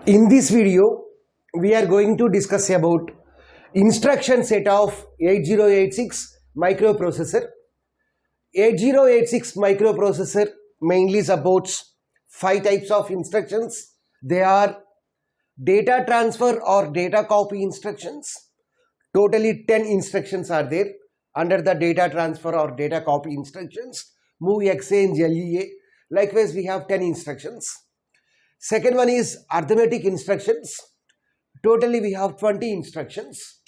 In this video, we are going to discuss about instruction set of 8086 microprocessor. 8086 microprocessor mainly supports 5 types of instructions. They are data transfer or data copy instructions. Totally 10 instructions are there under the data transfer or data copy instructions. Move, exchange, LEA. Likewise, we have 10 instructions. Second one is arithmetic instructions. Totally we have 20 instructions.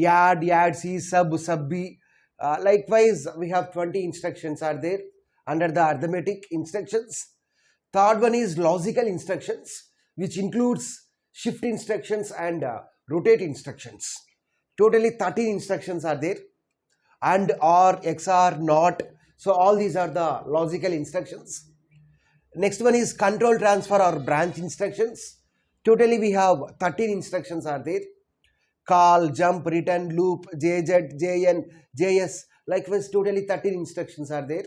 Add C, sub B. Likewise, we have 20 instructions are there under the arithmetic instructions. Third one is logical instructions, which includes shift instructions and rotate instructions. Totally 13 instructions are there, and OR, XOR, NOT. So all these are the logical instructions. Next one is control transfer or branch instructions. Totally we have 13 instructions are there. Call, jump, return, loop, JZ, JN, JS. Likewise, totally 13 instructions are there.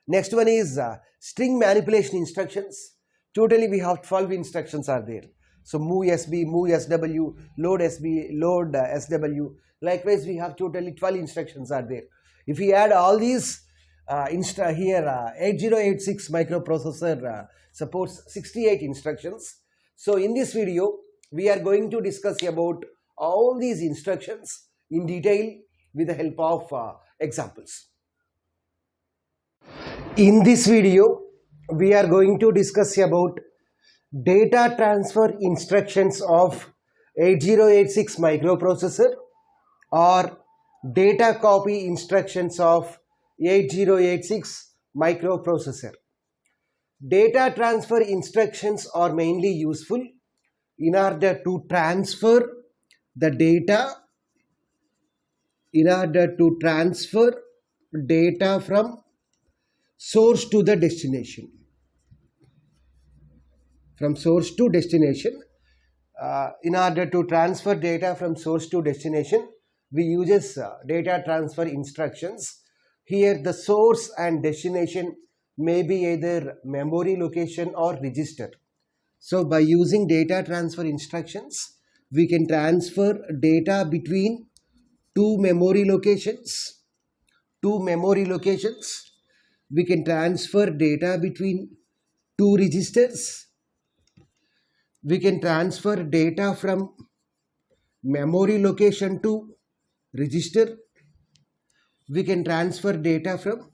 Next one is string manipulation instructions. Totally we have 12 instructions are there. So move SB, move SW, load SB, load SW. Likewise, we have totally 12 instructions are there. If we add all these, 8086 microprocessor supports 68 instructions. So in this video, we are going to discuss about all these instructions in detail with the help of examples. In this video, we are going to discuss about data transfer instructions of 8086 microprocessor or data copy instructions of 8086 microprocessor. Data transfer instructions are mainly useful in order to transfer the data, from source to the destination. From source to destination. In order to transfer data from source to destination, we use data transfer instructions. Here the source and destination may be either memory location or register. So by using data transfer instructions, we can transfer data between two memory locations. We can transfer data between two registers. We can transfer data from memory location to register. We can transfer data from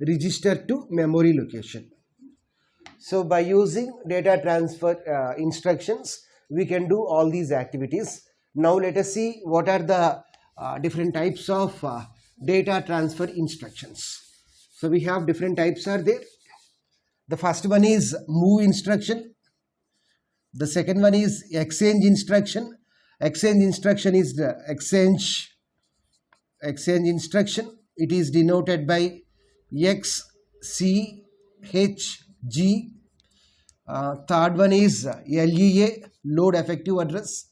register to memory location. So by using data transfer instructions, we can do all these activities. Now let us see what are the different types of data transfer instructions. So we have different types are there. The first one is move instruction. The second one is exchange instruction. Exchange instruction is the exchange instruction. It is denoted by X, C, H, G. Third one is LEA, load effective address.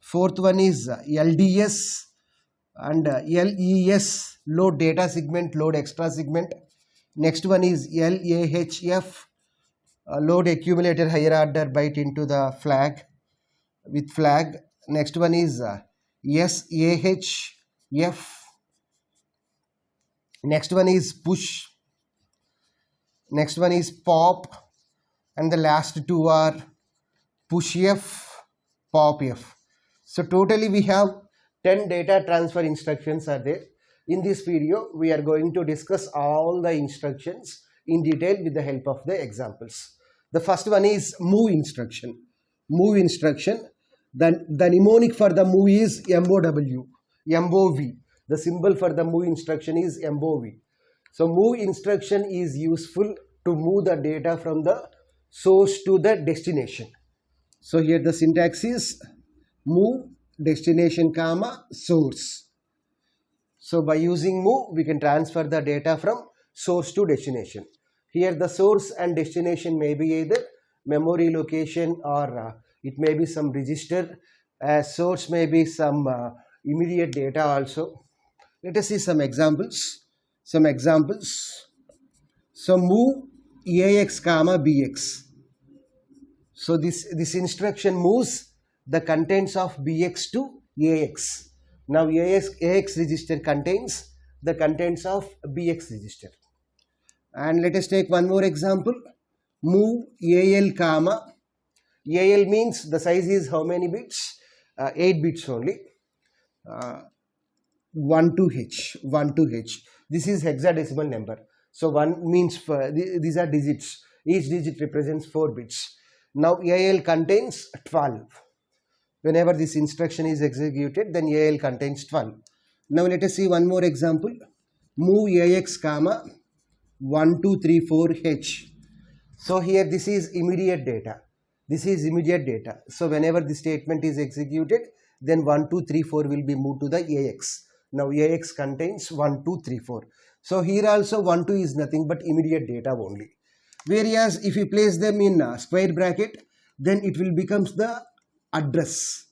Fourth one is LDS and LES, load data segment, load extra segment. Next one is LAHF, load accumulator higher order byte into the flag with flag. Next one is SAHF. Next one is push. Next one is pop, and the last two are push F, pop F. So totally we have 10 data transfer instructions are there. In this video, we are going to discuss all the instructions in detail with the help of the examples. The first one is move instruction. Move instruction. The mnemonic for the move is MOV. The symbol for the move instruction is MOV. So move instruction is useful to move the data from the source to the destination. So here the syntax is move destination comma source. So by using move, we can transfer the data from source to destination. Here the source and destination may be either memory location or it may be some register. Source may be some immediate data also. Let us see some examples. So move AX comma BX. So this instruction moves the contents of BX to AX. Now AX register contains the contents of BX register. And let us take one more example. Move AL comma. AL means the size is how many bits? 8 bits only. 1 to H. This is hexadecimal number. So 1 means these are digits. Each digit represents 4 bits. Now AL contains 12. Whenever this instruction is executed, then AL contains 12. Now let us see one more example. Move AX comma 1 2 3 4 H. So here this is immediate data. So whenever the statement is executed, then 1 2 3 4 will be moved to the AX. Now AX contains 1 2 3 4. So here also 1 2 is nothing but immediate data only. Whereas if you place them in a square bracket, then it will becomes the address.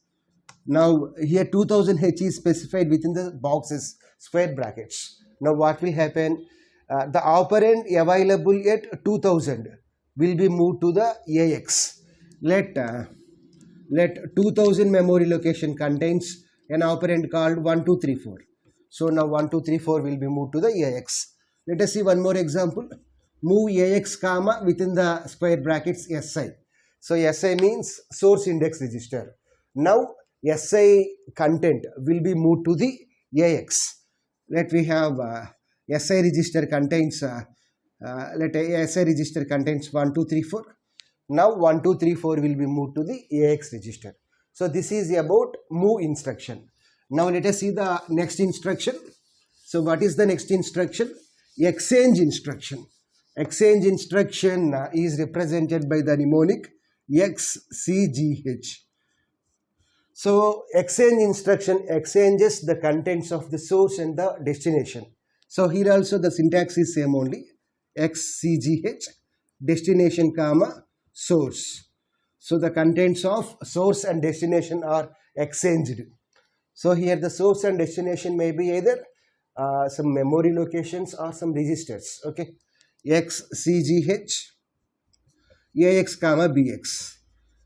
Now here 2000H is specified within the boxes, square brackets. Now what will happen? The operand available at 2000 will be moved to the AX. Let 2000 memory location contains an operand called 1 2 3 4. So now 1 2 3 4 will be moved to the AX. Let us see one more example. Move AX comma within the square brackets SI. So SI means source index register. Now SI content will be moved to the AX. Let we have SI register contains SI register contains 1 2 3 4. Now 1 2 3 4 will be moved to the AX register. So this is about move instruction. Now let us see the next instruction. So what is the next instruction? Exchange instruction. Exchange instruction is represented by the mnemonic XCGH. So exchange instruction exchanges the contents of the source and the destination. So here also the syntax is same only. XCGH, destination comma source. So the contents of source and destination are exchanged. So here the source and destination may be either some memory locations or some registers. Okay. XCGH, AX comma BX.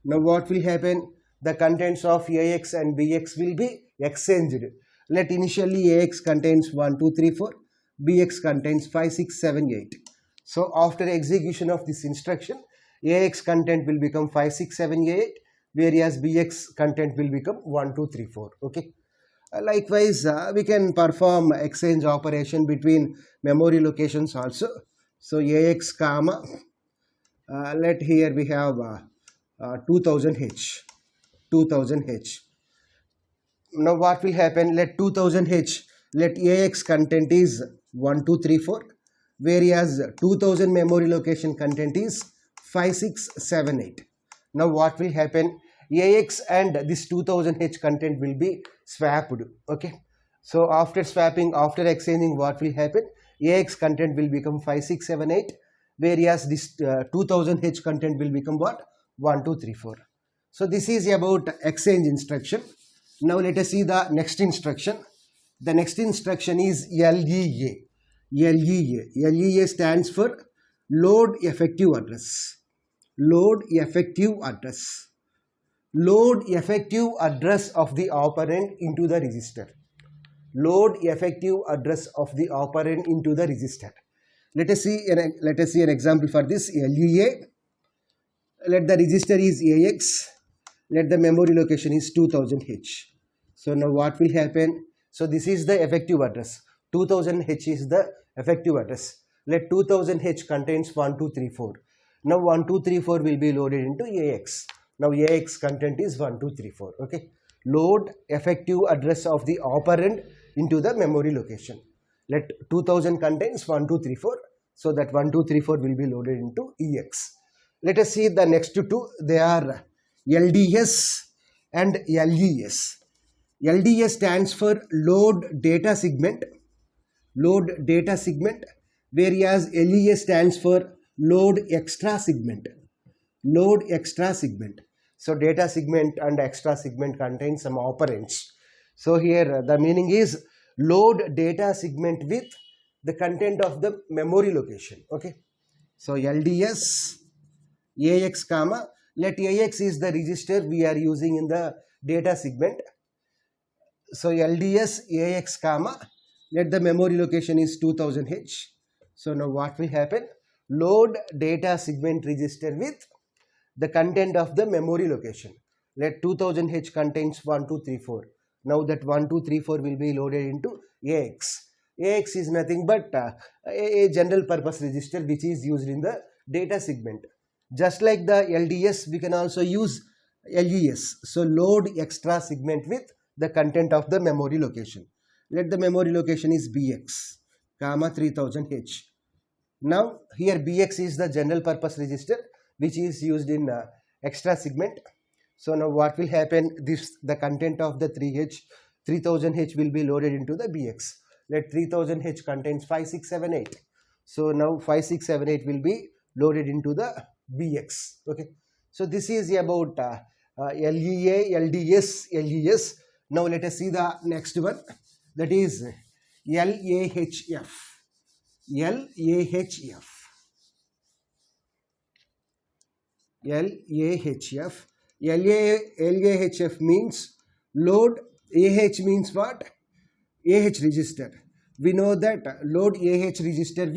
Now what will happen? The contents of AX and BX will be exchanged. Let initially AX contains 1 2 3 4, BX contains 5 6 7 8. So after execution of this instruction, AX content will become 5 6 7 8, whereas BX content will become 1 2 3 4. Okay. Likewise, we can perform exchange operation between memory locations also. So AX comma, let here we have 2000H. Now what will happen? Let 2000H, let AX content is 1 2 3 4, whereas 2000 memory location content is 5 6 7 8. Now what will happen? AX and this 2000H content will be swapped. Okay. So after swapping, after exchanging, what will happen? AX content will become 5 6 7 8, whereas this 2000H content will become what? 1 2 3 4. So this is about exchange instruction. Now let us see the next instruction. The next instruction is LEA. LEA stands for load effective address. Load effective address. Load effective address of the operand into the register. Load effective address of the operand into the register. Let us see an example for this. LEA. Let the register is AX. Let the memory location is 2000H. So now what will happen? So this is the effective address. 2000H is the effective address. Let 2000H contains 1 2 3 4. Now 1 2 3 4 will be loaded into AX. Now AX content is 1 2 3 4. Okay. Load effective address of the operand into the memory location. Let 2000 contains 1 2 3 4. So that 1 2 3 4 will be loaded into EX. Let us see the next two. They are LDS and LES. LDS stands for load data segment. Load data segment. Whereas LES stands for load extra segment. Load extra segment. So data segment and extra segment contain some operands. So here the meaning is load data segment with the content of the memory location. Okay. So LDS, AX comma, Let AX is the register we are using in the data segment. So LDS AX comma, let the memory location is 2000H. So now what will happen? Load data segment register with the content of the memory location. Let 2000H contains 1234. Now that 1234 will be loaded into AX. AX is nothing but a general purpose register which is used in the data segment. Just like the LDS, we can also use LES. So load extra segment with the content of the memory location. Let the memory location is BX, comma 3000H. Now here BX is the general purpose register which is used in extra segment. So now what will happen? The content of the 3000H will be loaded into the BX. Let 3000H contains 5678. So now 5678 will be loaded into the BX. Okay. So this is about LEA, LDS, LES. Now let us see the next one, that is LAHF. LAHF. LAHF. LAHF means load. AH means what? AH register. We know that load AH register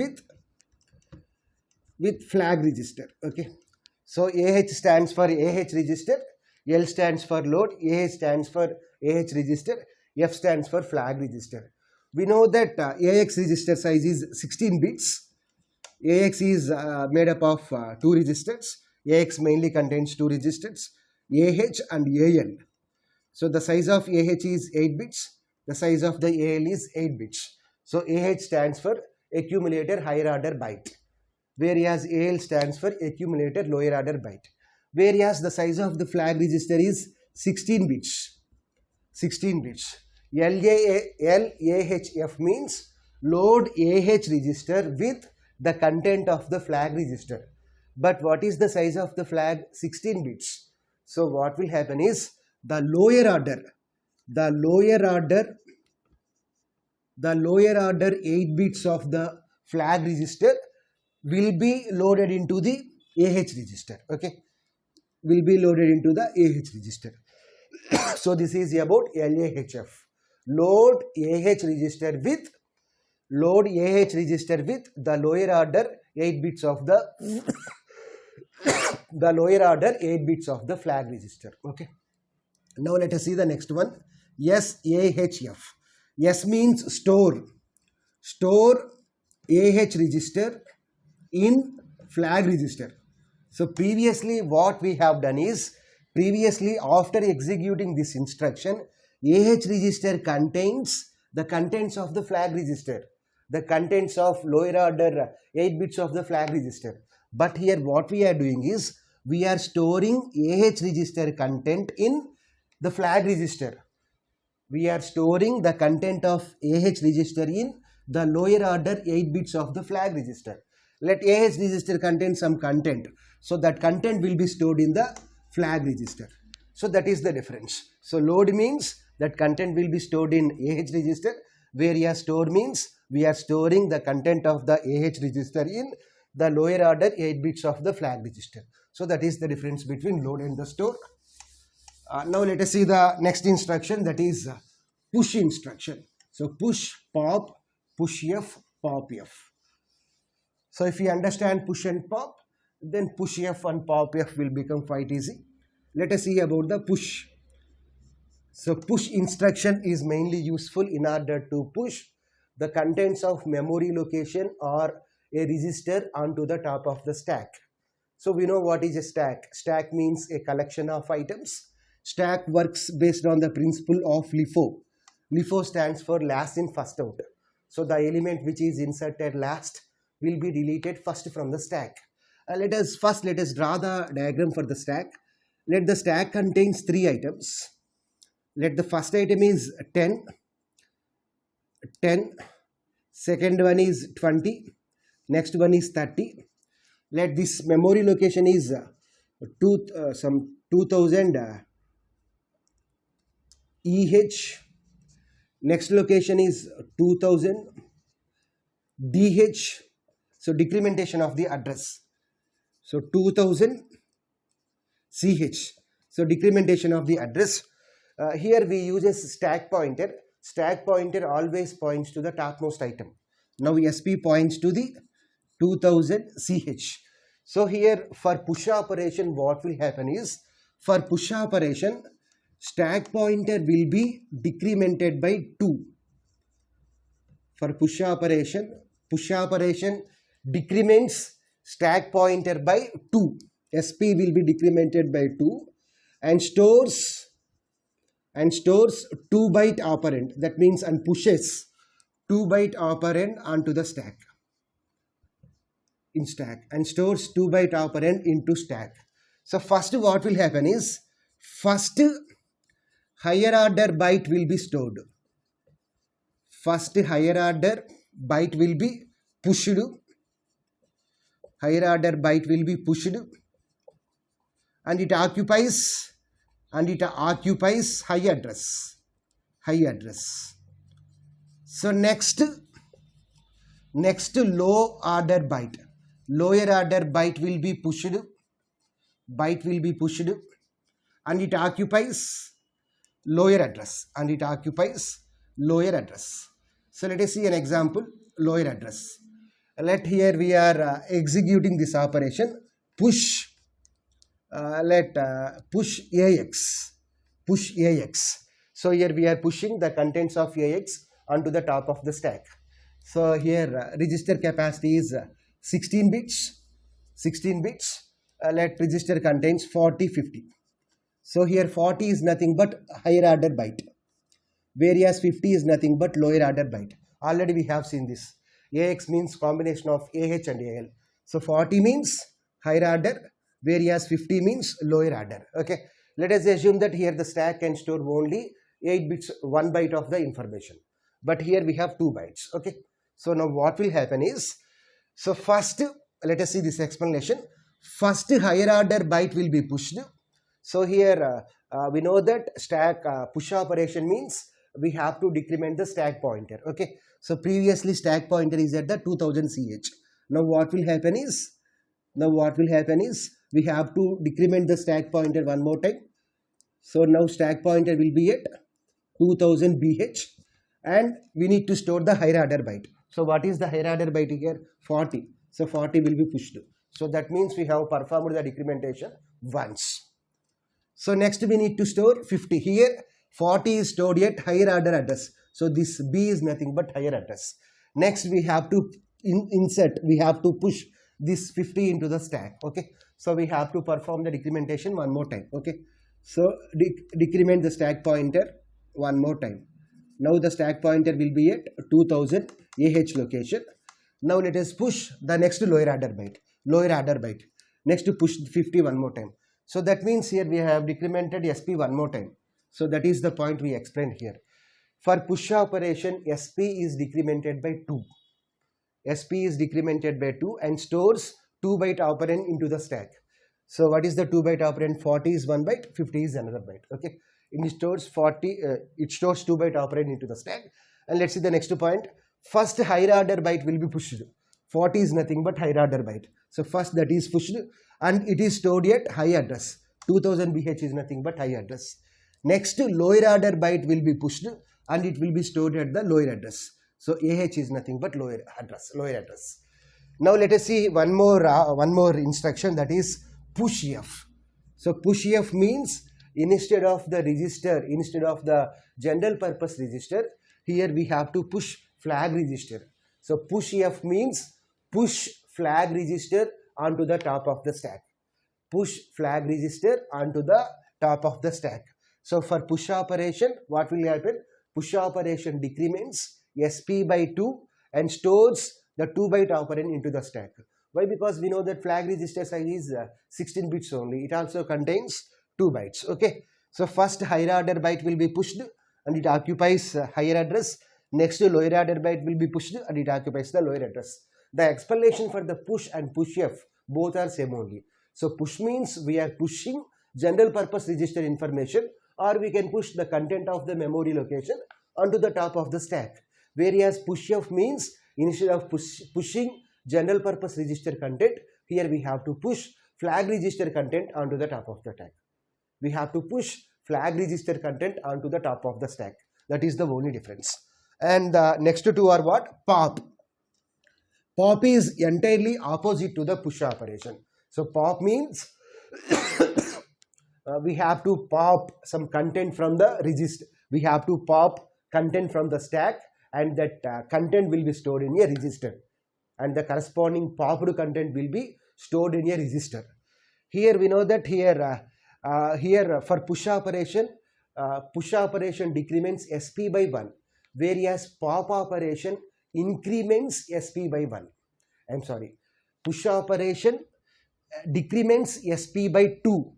with flag register. Okay. So AH stands for AH register, L stands for load, AH stands for AH register, F stands for flag register. We know that AX register size is 16 bits. AX is made up of two registers. AX mainly contains two registers, AH and AL. So the size of AH is 8 bits. The size of the AL is 8 bits. So AH stands for accumulator higher order byte, whereas AL stands for accumulator lower order byte. Whereas the size of the flag register is 16 bits. 16 bits. LAHF means load AH register with the content of the flag register. But what is the size of the flag? 16 bits. So what will happen is the lower order 8 bits of the flag register will be loaded into the AH register. Okay, will be loaded into the AH register. So this is about LAHF. Load AH register with the lower order 8 bits of the the lower order 8 bits of the flag register. Okay. Now let us see the next one. SAHF. S means store. Store AH register in flag register. So previously what we have done is, after executing this instruction, AH register contains the contents of the flag register, the contents of lower order 8 bits of the flag register. But here what we are doing is, we are storing AH register content in the flag register. We are storing the content of AH register in the lower order 8 bits of the flag register. Let AH register contain some content. So that content will be stored in the flag register. So that is the difference. So load means that content will be stored in AH register, whereas store means we are storing the content of the AH register in the lower order 8 bits of the flag register. So that is the difference between load and the store. Now let us see the next instruction, that is push instruction. So push pop, push F, pop F. So if you understand push and pop, then push F and pop F will become quite easy. Let us see about the push. So push instruction is mainly useful in order to push the contents of memory location or a register onto the top of the stack. So we know what is a stack. Stack means a collection of items. Stack works based on the principle of LIFO. LIFO stands for last in first out. So the element which is inserted last will be deleted first from the stack. Let us draw the diagram for the stack. Let the stack contains 3 items. Let the first item is 10, second one is 20, next one is 30. Let this memory location is 2000 EH, next location is 2000 DH, so decrementation of the address. So 2000 CH. So decrementation of the address. Here we use a stack pointer. Stack pointer always points to the topmost item. Now SP points to the 2000 CH. So here for push operation, what will happen is, for push operation, stack pointer will be decremented by 2. For push operation decrements stack pointer by 2. SP will be decremented by 2 and stores 2-byte operand. That means and pushes 2-byte operand onto the stack. In stack and stores 2-byte operand into stack. So first what will happen is, first higher order byte will be stored. First higher order byte will be pushed. Higher order byte will be pushed and it occupies high address. So next low order byte. Lower order byte will be pushed. And it occupies lower address. So let us see an example. Lower address. Let here we are executing this operation. Push. Push AX. So here we are pushing the contents of AX onto the top of the stack. So here register capacity is 16 bits. Let register contains 40, 50. So here 40 is nothing but higher order byte, whereas 50 is nothing but lower order byte. Already we have seen this. AX means combination of AH and AL. So 40 means higher order, whereas 50 means lower order. Okay. Let us assume that here the stack can store only 8 bits, 1 byte of the information. But here we have 2 bytes. Okay. So now what will happen is, so first let us see this explanation. First higher order byte will be pushed. So here we know that stack push operation means we have to decrement the stack pointer. Okay. So previously stack pointer is at the 2000 CH. Now what will happen is we have to decrement the stack pointer one more time. So now stack pointer will be at 2000 BH and we need to store the higher order byte. So what is the higher order byte here? 40. So 40 will be pushed. So that means we have performed the decrementation once. So next we need to store 50. Here 40 is stored at higher order address. So this B is nothing but higher address. Next we have to we have to push this 50 into the stack. Okay. So we have to perform the decrementation one more time. Okay. So decrement the stack pointer one more time. Now the stack pointer will be at 2000 AH location. Now let us push the next lower order byte. Next to push 50 one more time. So that means here we have decremented SP one more time. So that is the point we explained here. For push operation, SP is decremented by 2. SP is decremented by 2 and stores 2-byte operand into the stack. So what is the 2-byte operand? 40 is 1 byte, 50 is another byte. Okay. It stores 2-byte operand into the stack. And let's see the next point. First higher order byte will be pushed. 40 is nothing but higher order byte. So first that is pushed and it is stored at high address. 2000 BH is nothing but high address. Next lower order byte will be pushed and it will be stored at the lower address. So AH is nothing but lower address. Now let us see one more instruction, that is push F. So push F means instead of the register, instead of the general purpose register, here we have to push flag register. So push F means push flag register onto the top of the stack. Push flag register onto the top of the stack. So for push operation, what will happen? Push operation decrements SP by 2 and stores the 2-byte operand into the stack. Why? Because we know that flag register size is 16 bits only. It also contains 2 bytes. Okay. So first higher order byte will be pushed and it occupies higher address. Next lower order byte will be pushed and it occupies the lower address. The explanation for the push and push F both are same only. So push means we are pushing general purpose register information, or we can push the content of the memory location onto the top of the stack. Whereas push F means instead of pushing general purpose register content, here we have to push flag register content onto the top of the stack. We have to push flag register content onto the top of the stack. That is the only difference. And the next two are what? Pop. Pop is entirely opposite to the push operation. So pop means we have to pop some content from the register. We have to pop content from the stack, and that content will be stored in a register, and the corresponding popped content will be stored in a register. Here we know that here for push operation decrements SP by 1, whereas pop operation increments SP by 1. I'm sorry, push operation decrements SP by 2,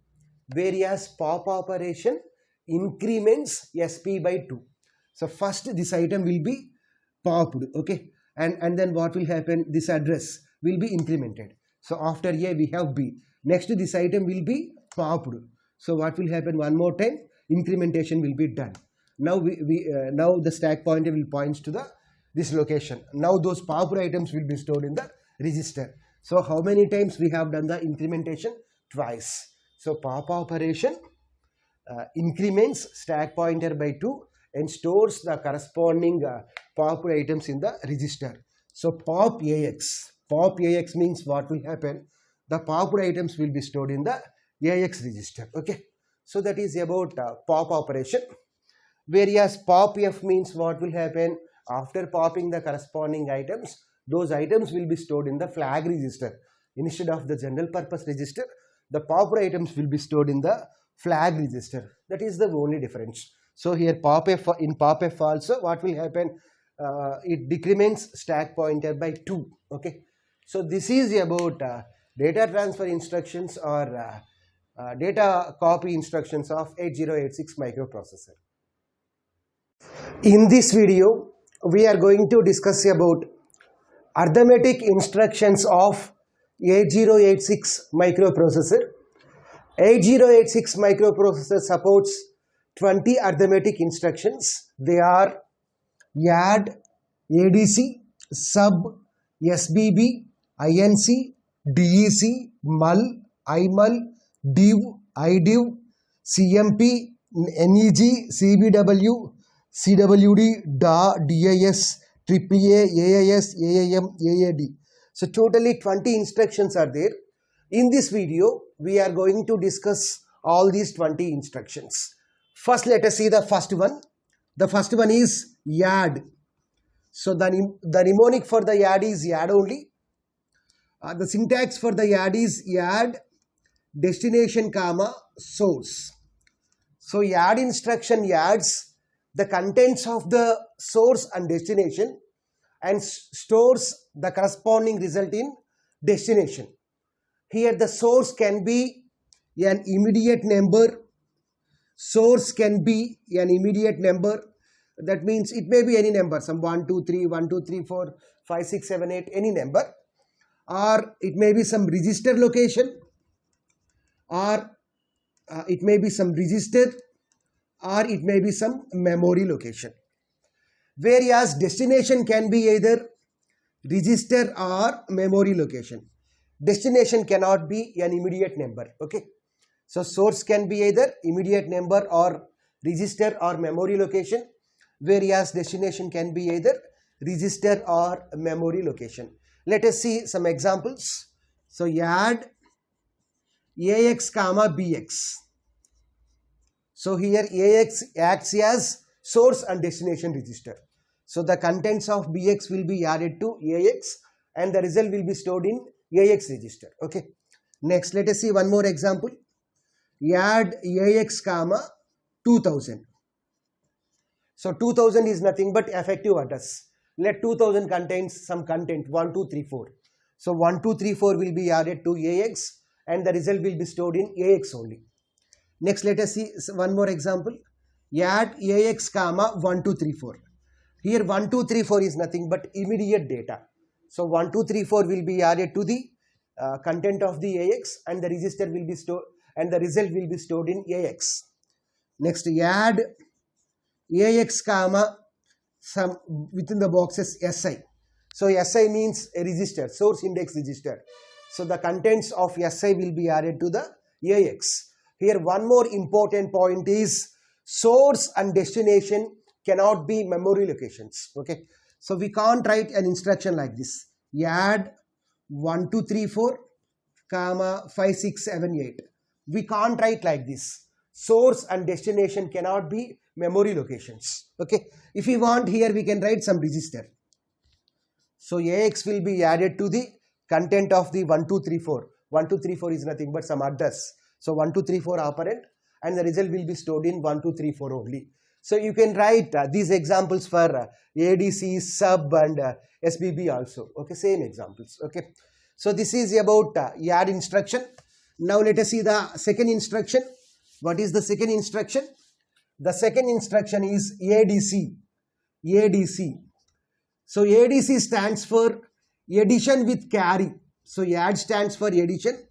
whereas pop operation increments SP by 2. So first this item will be popped, okay, and then what will happen? This address will be incremented. So after A we have B. Next this item will be popped. So what will happen? One more time, incrementation will be done. Now now the stack pointer will point to this location. Now those popped items will be stored in the register. So how many times we have done the incrementation? Twice. So pop operation increments stack pointer by 2 and stores the corresponding popped items in the register. So pop AX means what will happen? The popped items will be stored in the AX register. Okay, so that is about pop operation. Whereas pop F means what will happen? After popping the corresponding items, those items will be stored in the flag register. Instead of the general purpose register, the popped items will be stored in the flag register. That is the only difference. So here pop F, in pop F also what will happen? It decrements stack pointer by 2. Okay, so this is about data transfer instructions or data copy instructions of 8086 microprocessor. In this video, we are going to discuss about arithmetic instructions of 8086 microprocessor. 8086 microprocessor supports 20 arithmetic instructions. They are add, ADC, sub, SBB, INC, DEC, mul, IMul, div, IDiv, CMP, NEG, CBW, CWD, DA, DIS, AAA, AIS, AIM, AAD. So totally 20 instructions are there. In this video, we are going to discuss all these 20 instructions. First, let us see the first one. The first one is add. So the mnemonic for the add is add only. The syntax for the add is add destination comma source. So add instruction adds the contents of the source and destination and stores the corresponding result in destination. Here the source can be an immediate number. Source can be an immediate number. That means it may be any number, some 1, 2, 3, 1, 2, 3, 4, 5, 6, 7, 8, any number. Or it may be some register location, or it may be some register, or it may be some memory location. Whereas destination can be either register or memory location. Destination cannot be an immediate number. Okay, so source can be either immediate number or register or memory location, whereas destination can be either register or memory location. Let us see some examples. So add AX comma BX. So here AX acts as source and destination register. So the contents of BX will be added to AX and the result will be stored in AX register. Okay. Next, let us see one more example. Add AX comma 2000. So 2000 is nothing but effective address. Let 2000 contains some content 1, 2, 3, 4. So 1, 2, 3, 4 will be added to AX and the result will be stored in AX only. Next, let us see one more example. Add AX comma 1, 2, 3, 4. Here 1, 2, 3, 4 is nothing but immediate data. So 1, 2, 3, 4 will be added to the content of the AX and the register will be stored and the result will be stored in AX. Next, add AX comma some within the boxes SI. So SI means a register, source index register. So the contents of Si will be added to the AX. Here one more important point is source and destination cannot be memory locations. Okay. So we can't write an instruction like this. Add 1, 2, 3, 4, comma 5, 6, 7, 8. We can't write like this. Source and destination cannot be memory locations. Okay. If we want, here we can write some register. So AX will be added to the content of the 1, 2, 3, 4. 1, 2, 3, 4 is nothing but some address. So 1, 2, 3, 4 operand, and the result will be stored in 1, 2, 3, 4 only. So you can write these examples for ADC, sub and SBB also. Okay, same examples. Okay. So this is about add instruction. Now let us see the second instruction. What is the second instruction? The second instruction is ADC. ADC. So ADC stands for addition with carry. So add stands for addition.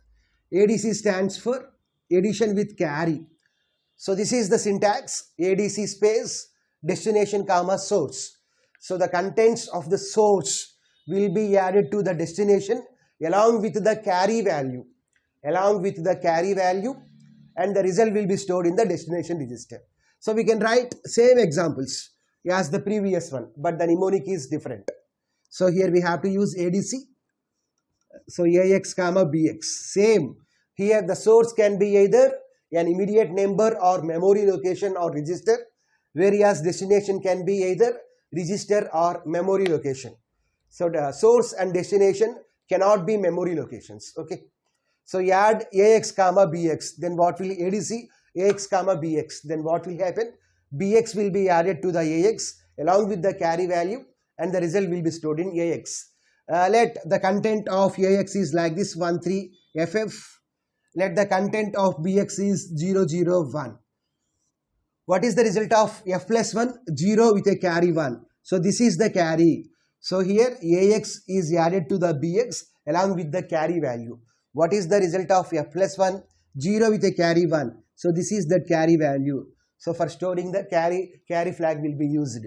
ADC stands for addition with carry. So this is the syntax. ADC space destination comma source. So the contents of the source will be added to the destination along with the carry value. Along with the carry value, and the result will be stored in the destination register. So we can write same examples as the previous one, but the mnemonic is different. So here we have to use ADC. So AX comma BX. Same. Here the source can be either an immediate number or memory location or register, whereas destination can be either register or memory location. So the source and destination cannot be memory locations. Okay. So add AX comma BX, then what will ADC AX comma BX, then what will happen? BX will be added to the AX along with the carry value, and the result will be stored in AX. Let the content of AX is like this 1, 3 FF. Let the content of BX is 0, 0, 1. What is the result of F plus 1? 0 with a carry 1. So this is the carry. So here AX is added to the BX along with the carry value. What is the result of F plus 1? 0 with a carry 1. So this is the carry value. So for storing the carry flag will be used.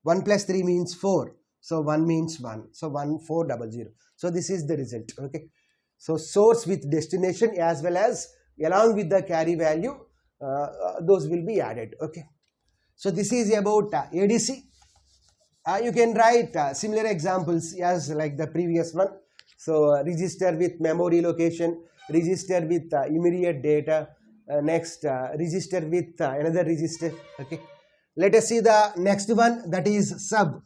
1 plus 3 means 4. So 1 means 1. So 1, 4, 0, 0. So this is the result. Okay. So source with destination as well as along with the carry value, those will be added. Okay. So this is about ADC. You can write similar examples as like the previous one. So register with memory location, register with immediate data, next register with another register. Okay. Let us see the next one, that is sub.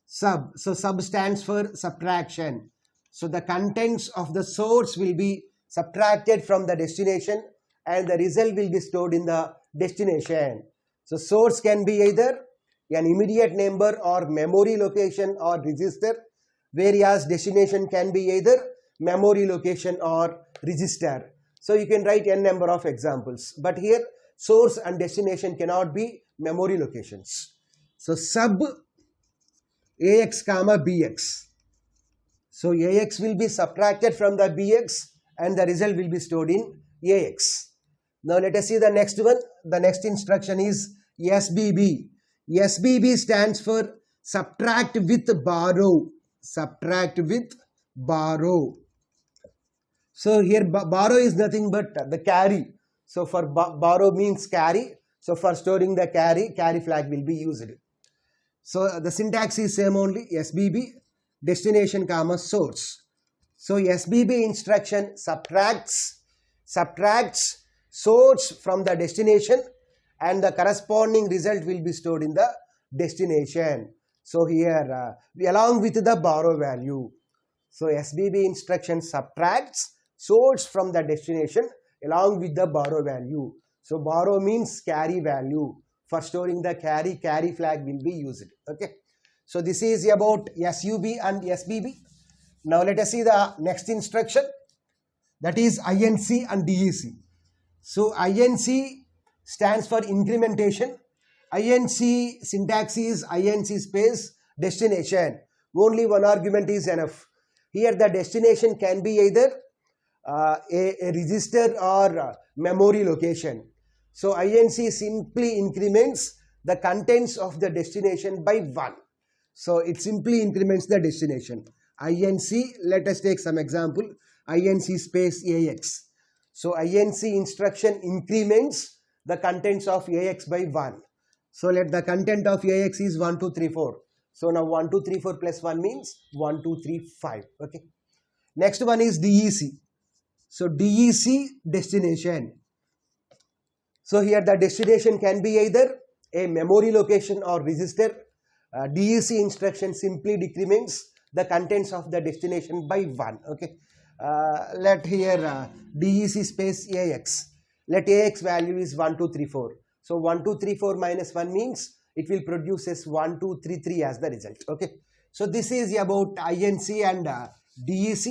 Sub. So sub stands for subtraction. So the contents of the source will be subtracted from the destination and the result will be stored in the destination. So source can be either an immediate number or memory location or register, whereas destination can be either memory location or register. So you can write n number of examples, but here source and destination cannot be memory locations. So sub AX comma BX. So AX will be subtracted from the BX and the result will be stored in AX. Now let us see the next one. The next instruction is SBB. SBB stands for subtract with borrow. Subtract with borrow. So here borrow is nothing but the carry. So for borrow means carry. So for storing the carry flag will be used. So the syntax is same only, SBB, destination comma source. So SBB instruction subtracts source from the destination and the corresponding result will be stored in the destination. So here along with the borrow value. So SBB instruction subtracts source from the destination along with the borrow value. So borrow means carry value. For storing the carry flag will be used. Okay. So this is about SUB and SBB. Now let us see the next instruction, that is INC and DEC. So INC stands for incrementation. INC syntax is INC space destination. Only one argument is enough. Here the destination can be either a register or memory location. So INC simply increments the contents of the destination by 1. So it simply increments the destination. INC, let us take some example. INC space AX. So INC instruction increments the contents of AX by 1. So let the content of AX is 1, 2, 3, 4. So now 1, 2, 3, 4 plus 1 means 1, 2, 3, 5. Okay. Next one is DEC. So DEC destination. So here the destination can be either a memory location or register. DEC instruction simply decrements the contents of the destination by 1. Okay. Let here DEC space AX. Let AX value is 1, 2, 3, 4. So 1, 2, 3, 4 minus 1 means it will produce as 1, 2, 3, 3 as the result. Okay. So this is about INC and DEC.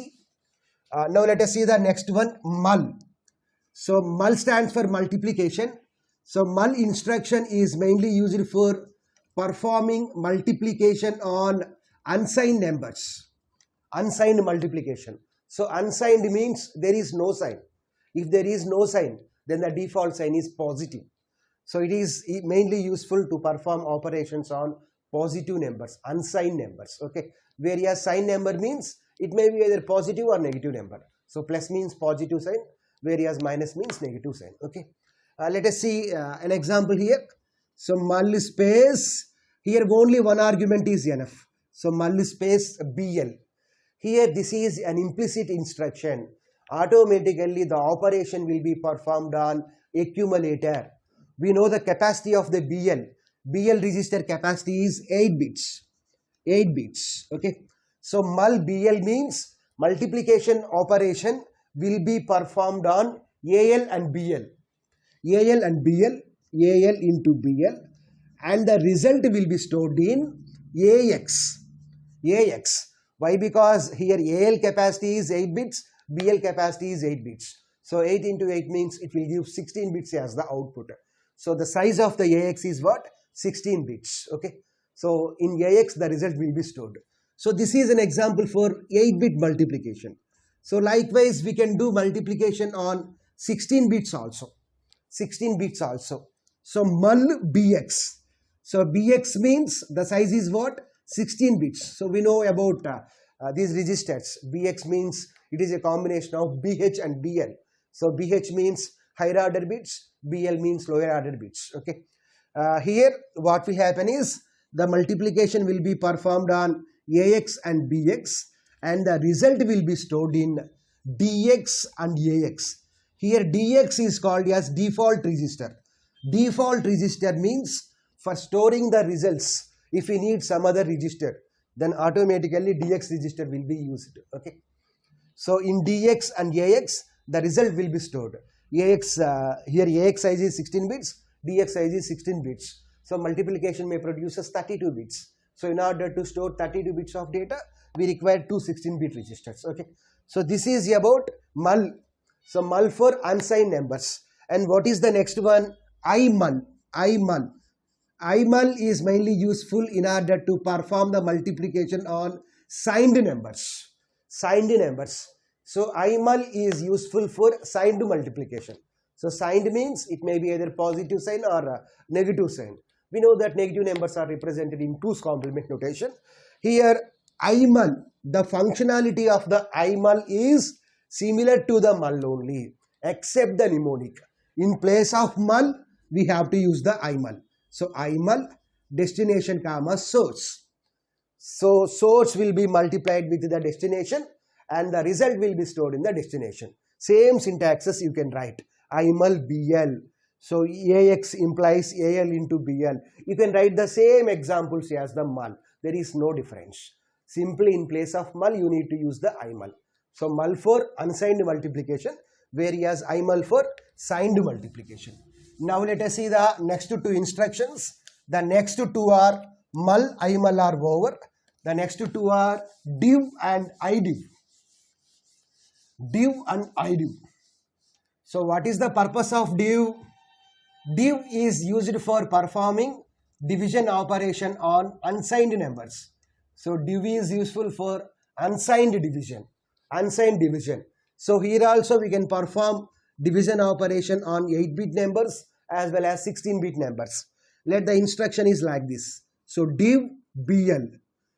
Now let us see the next one, mul. So mul stands for multiplication. So mul instruction is mainly used for performing multiplication on unsigned numbers. Unsigned multiplication. So unsigned means there is no sign. If there is no sign, then the default sign is positive. So it is mainly useful to perform operations on positive numbers, unsigned numbers. Okay. Whereas signed number means it may be either positive or negative number. So plus means positive sign, whereas minus means negative sign. Okay. Let us see an example here. So mul space, here only one argument is enough. So mul space BL. Here this is an implicit instruction. Automatically the operation will be performed on accumulator. We know the capacity of the BL. BL register capacity is 8 bits. 8 bits. Okay. So mul BL means multiplication operation will be performed on AL and BL. AL and BL, AL into BL, and the result will be stored in AX. AX. Why? Because here AL capacity is 8 bits, BL capacity is 8 bits. So 8 into 8 means it will give 16 bits as the output. So the size of the AX is what? 16 bits. Okay. So in AX the result will be stored. So this is an example for 8-bit multiplication. So likewise we can do multiplication on 16 bits also. 16 bits also. So mul BX. So BX means the size is what? 16 bits. So we know about these registers. BX means it is a combination of BH and BL. So BH means higher order bits, BL means lower order bits. Okay. Here what will happen is the multiplication will be performed on AX and BX and the result will be stored in DX and AX. Here DX is called as default register. Default register means for storing the results, if we need some other register, then automatically DX register will be used. Okay. So in DX and AX, the result will be stored. AX, here AX size is 16 bits, DX size is 16 bits. So multiplication may produce us 32 bits. So in order to store 32 bits of data, we require two 16-bit registers. Okay. So this is about mul. So mul for unsigned numbers. And what is the next one? IMUL. IMUL. IMUL is mainly useful in order to perform the multiplication on signed numbers. Signed numbers. So IMUL is useful for signed multiplication. So signed means it may be either positive sign or negative sign. We know that negative numbers are represented in 2's complement notation. Here IMUL, the functionality of the IMUL is similar to the mul only, except the mnemonic. In place of mul, we have to use the IMUL. So IMUL, destination comma source. So source will be multiplied with the destination and the result will be stored in the destination. Same syntaxes you can write. IMUL BL. So AX implies AL into BL. You can write the same examples as the mul. There is no difference. Simply in place of mul, you need to use the IMUL. So mul for unsigned multiplication, whereas IMUL for signed multiplication. Now let us see the next two instructions. The next two are mul, IMUL are over. The next two are div and idiv. Div and idiv. So what is the purpose of div? Div is used for performing division operation on unsigned numbers. So div is useful for unsigned division. Unsigned division. So here also we can perform division operation on 8-bit numbers as well as 16-bit numbers. Let the instruction is like this. So div BL.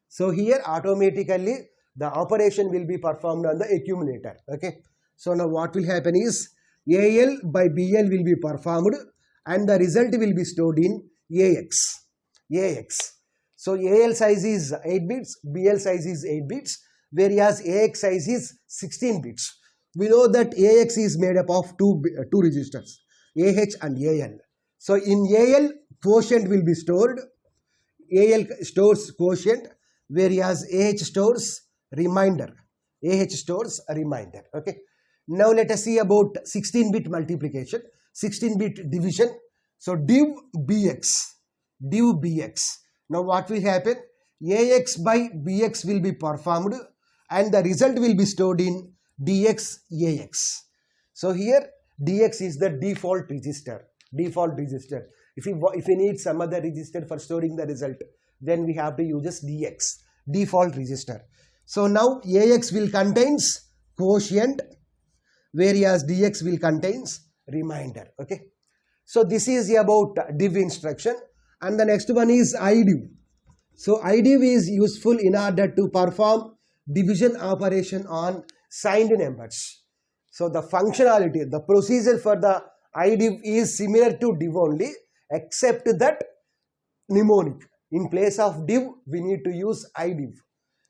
So here automatically the operation will be performed on the accumulator. Okay. So now what will happen is AL by BL will be performed and the result will be stored in AX. So AL size is 8 bits, BL size is 8 bits, whereas AX size is 16 bits. We know that AX is made up of two registers, AH and AL. So in AL, quotient will be stored. AL stores quotient, whereas AH stores remainder. Okay. Now let us see about 16-bit multiplication, 16-bit division. So div BX. Now what will happen? AX by BX will be performed and the result will be stored in DX AX. So here DX is the default register. If we need some other register for storing the result, then we have to use this DX, default register. So now AX will contains quotient, whereas DX will contains remainder. Okay. So this is about div instruction, and the next one is IDIV. So IDIV is useful in order to perform division operation on signed numbers. So the functionality, the procedure for the IDIV is similar to div only, except that mnemonic. In place of div, we need to use IDIV.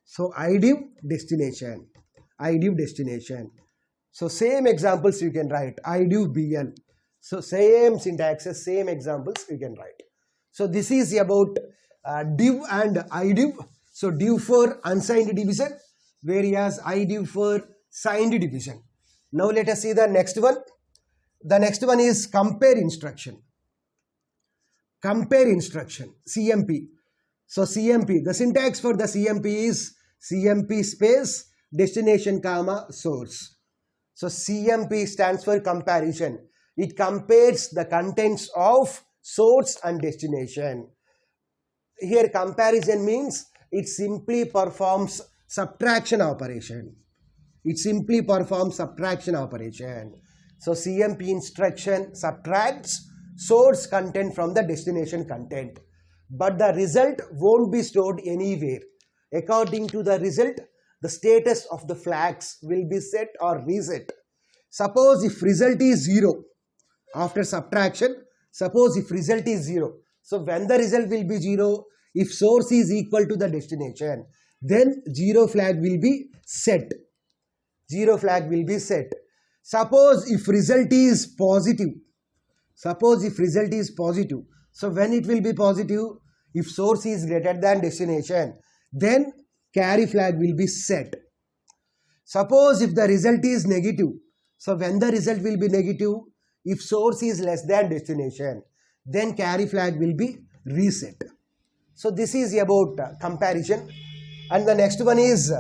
So IDIV destination. So same examples you can write. IDIV BL. So same syntaxes, same examples you can write. So this is about div and IDIV. So div for unsigned division, whereas IDIV for signed division. Now let us see the next one. The next one is compare instruction. CMP. So CMP, the syntax for the CMP is CMP space destination comma source. So CMP stands for comparison. It compares the contents of source and destination. Here comparison means it simply performs subtraction operation. So CMP instruction subtracts source content from the destination content. But the result won't be stored anywhere. According to the result, the status of the flags will be set or reset. Suppose if result is 0 after subtraction, so when the result will be 0, if source is equal to the destination, then 0 flag will be set. Suppose if result is positive, so when it will be positive, if source is greater than destination, then carry flag will be set. Suppose if the result is negative, so when the result will be negative, if source is less than destination, then carry flag will be reset. So this is about comparison. And the next one is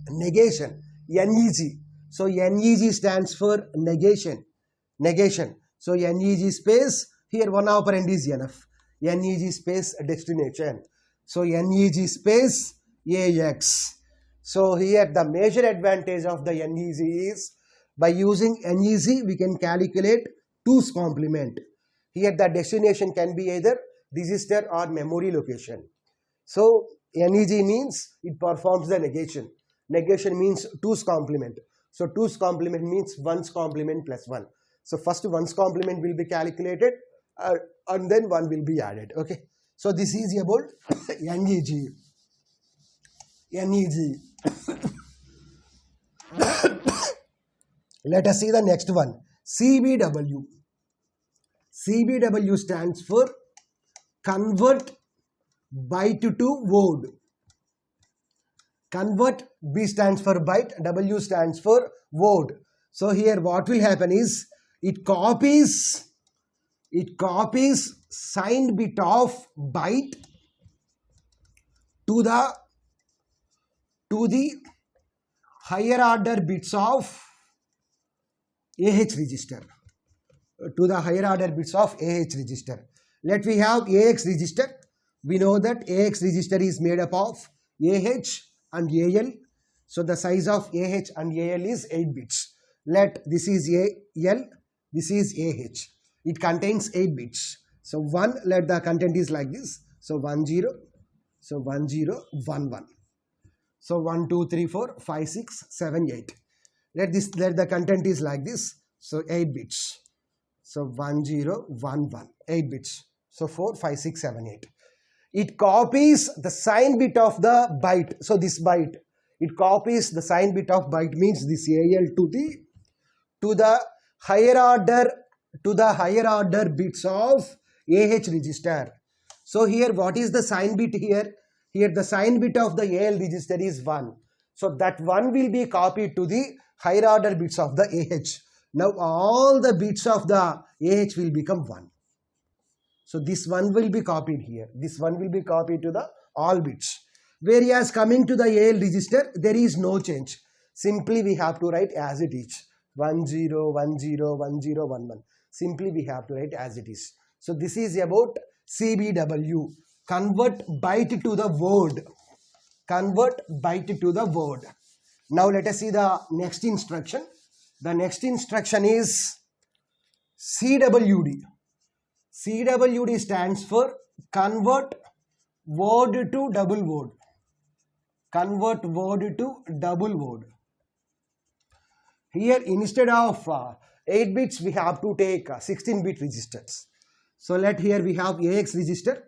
negation, NEG. So NEG stands for negation. So NEG space, here one operand is enough. NEG space destination. So NEG space AX. So here the major advantage of the NEG is by using NEG we can calculate 2's complement. Here the destination can be either register or memory location. So NEG means it performs the negation. Negation means 2's complement. So 2's complement means 1's complement plus 1. So first 1's complement will be calculated and then 1 will be added. Okay. So this is about NEG. Let us see the next one. CBW. CBW stands for convert byte to word. Convert, B stands for byte, W stands for word. So here what will happen is it copies signed bit of byte to the higher order bits of AH register. Let we have AX register. We know that AX register is made up of AH and AL. So the size of AH and AL is 8 bits. Let this is AL, this is AH. It contains 8 bits. So 1, let the content is like this. So 10, so 1011. So 1, 2, 3, 4, 5, 6, 7, 8. Let the content is like this. So 8 bits. So 1, 0, 1, 1. 8 bits. So 4, 5, 6, 7, 8. It copies the sign bit of the byte. So this byte, it copies the sign bit of byte, means this AL to the higher order bits of AH register. So here what is the sign bit here? Here the sign bit of the AL register is 1. So that 1 will be copied to the higher order bits of the AH. Now all the bits of the AH will become 1. So this 1 will be copied here. This 1 will be copied to the all bits. Whereas coming to the AL register, there is no change. Simply we have to write as it is. 1, 0, 1, 0, 1, 0, 1, 1. Simply we have to write as it is. So this is about CBW. Convert byte to the word. Convert byte to the word. Now let us see the next instruction. The next instruction is CWD. CWD stands for convert word to double word. Convert word to double word. Here instead of 8 bits we have to take 16-bit registers. So here we have AX register.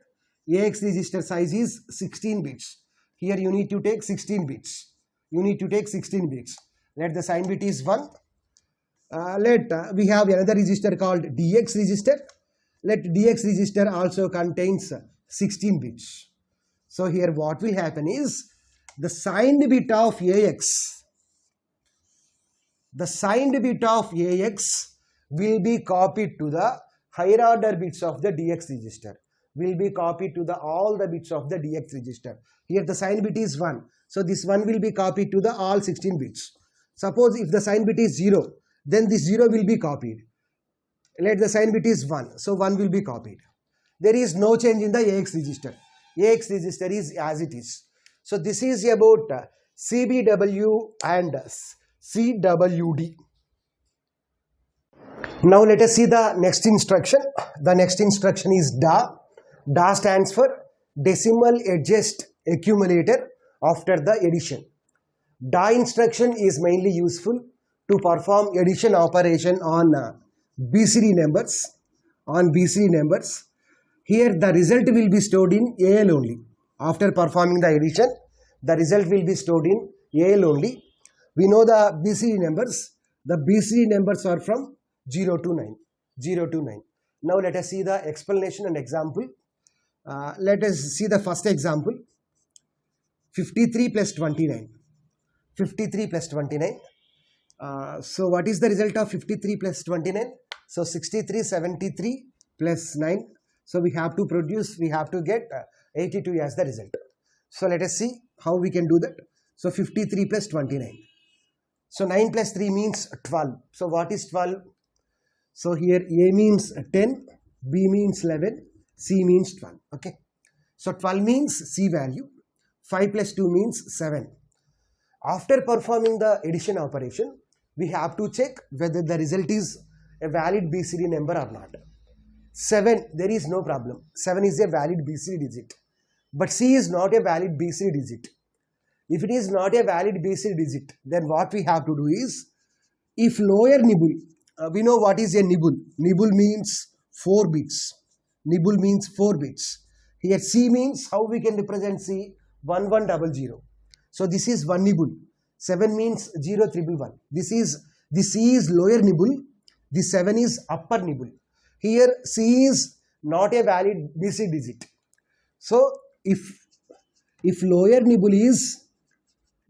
AX register size is 16 bits. Here you need to take 16 bits. You need to take 16 bits. Let the sign bit is 1. We have another register called DX register. Let DX register also contains 16 bits. So here what will happen is the signed bit of AX. The signed bit of AX will be copied to the higher order bits of the DX register. Will be copied to all the bits of the DX register. Here the sign bit is 1. So this 1 will be copied to the all 16 bits. Suppose if the sign bit is 0, then this 0 will be copied. Let the sign bit is 1. So 1 will be copied. There is no change in the AX register. AX register is as it is. So this is about CBW and CWD. Now let us see the next instruction. The next instruction is DA. DA stands for Decimal Adjust Accumulator after the addition. DA instruction is mainly useful to perform addition operation on BCD numbers. Here the result will be stored in AL only. After performing the addition, the result will be stored in AL only. We know the BCD numbers. The BCD numbers are from 0 to 9. 0 to 9. Now let us see the explanation and example. Let us see the first example. 53 plus 29. 53 plus 29. So what is the result of 53 plus 29? So 63, 73 plus 9. So we have to get 82 as the result. So let us see how we can do that. So 53 plus 29. So 9 plus 3 means 12. So what is 12? So here A means 10, B means 11, C means 12. Okay. So 12 means C value. 5 plus 2 means 7. After performing the addition operation, we have to check whether the result is a valid BCD number or not. 7, there is no problem. 7 is a valid BCD digit. But C is not a valid BCD digit. If it is not a valid BCD digit, then what we have to do is, if lower nibble, we know what is a nibble. Nibble means 4 bits. Nibble means 4 bits. Here C means, how we can represent C? 1100. So this is 1 nibble. 7 means 0311. This C is lower nibble. This 7 is upper nibble. Here C is not a valid BCD digit. So if lower nibble is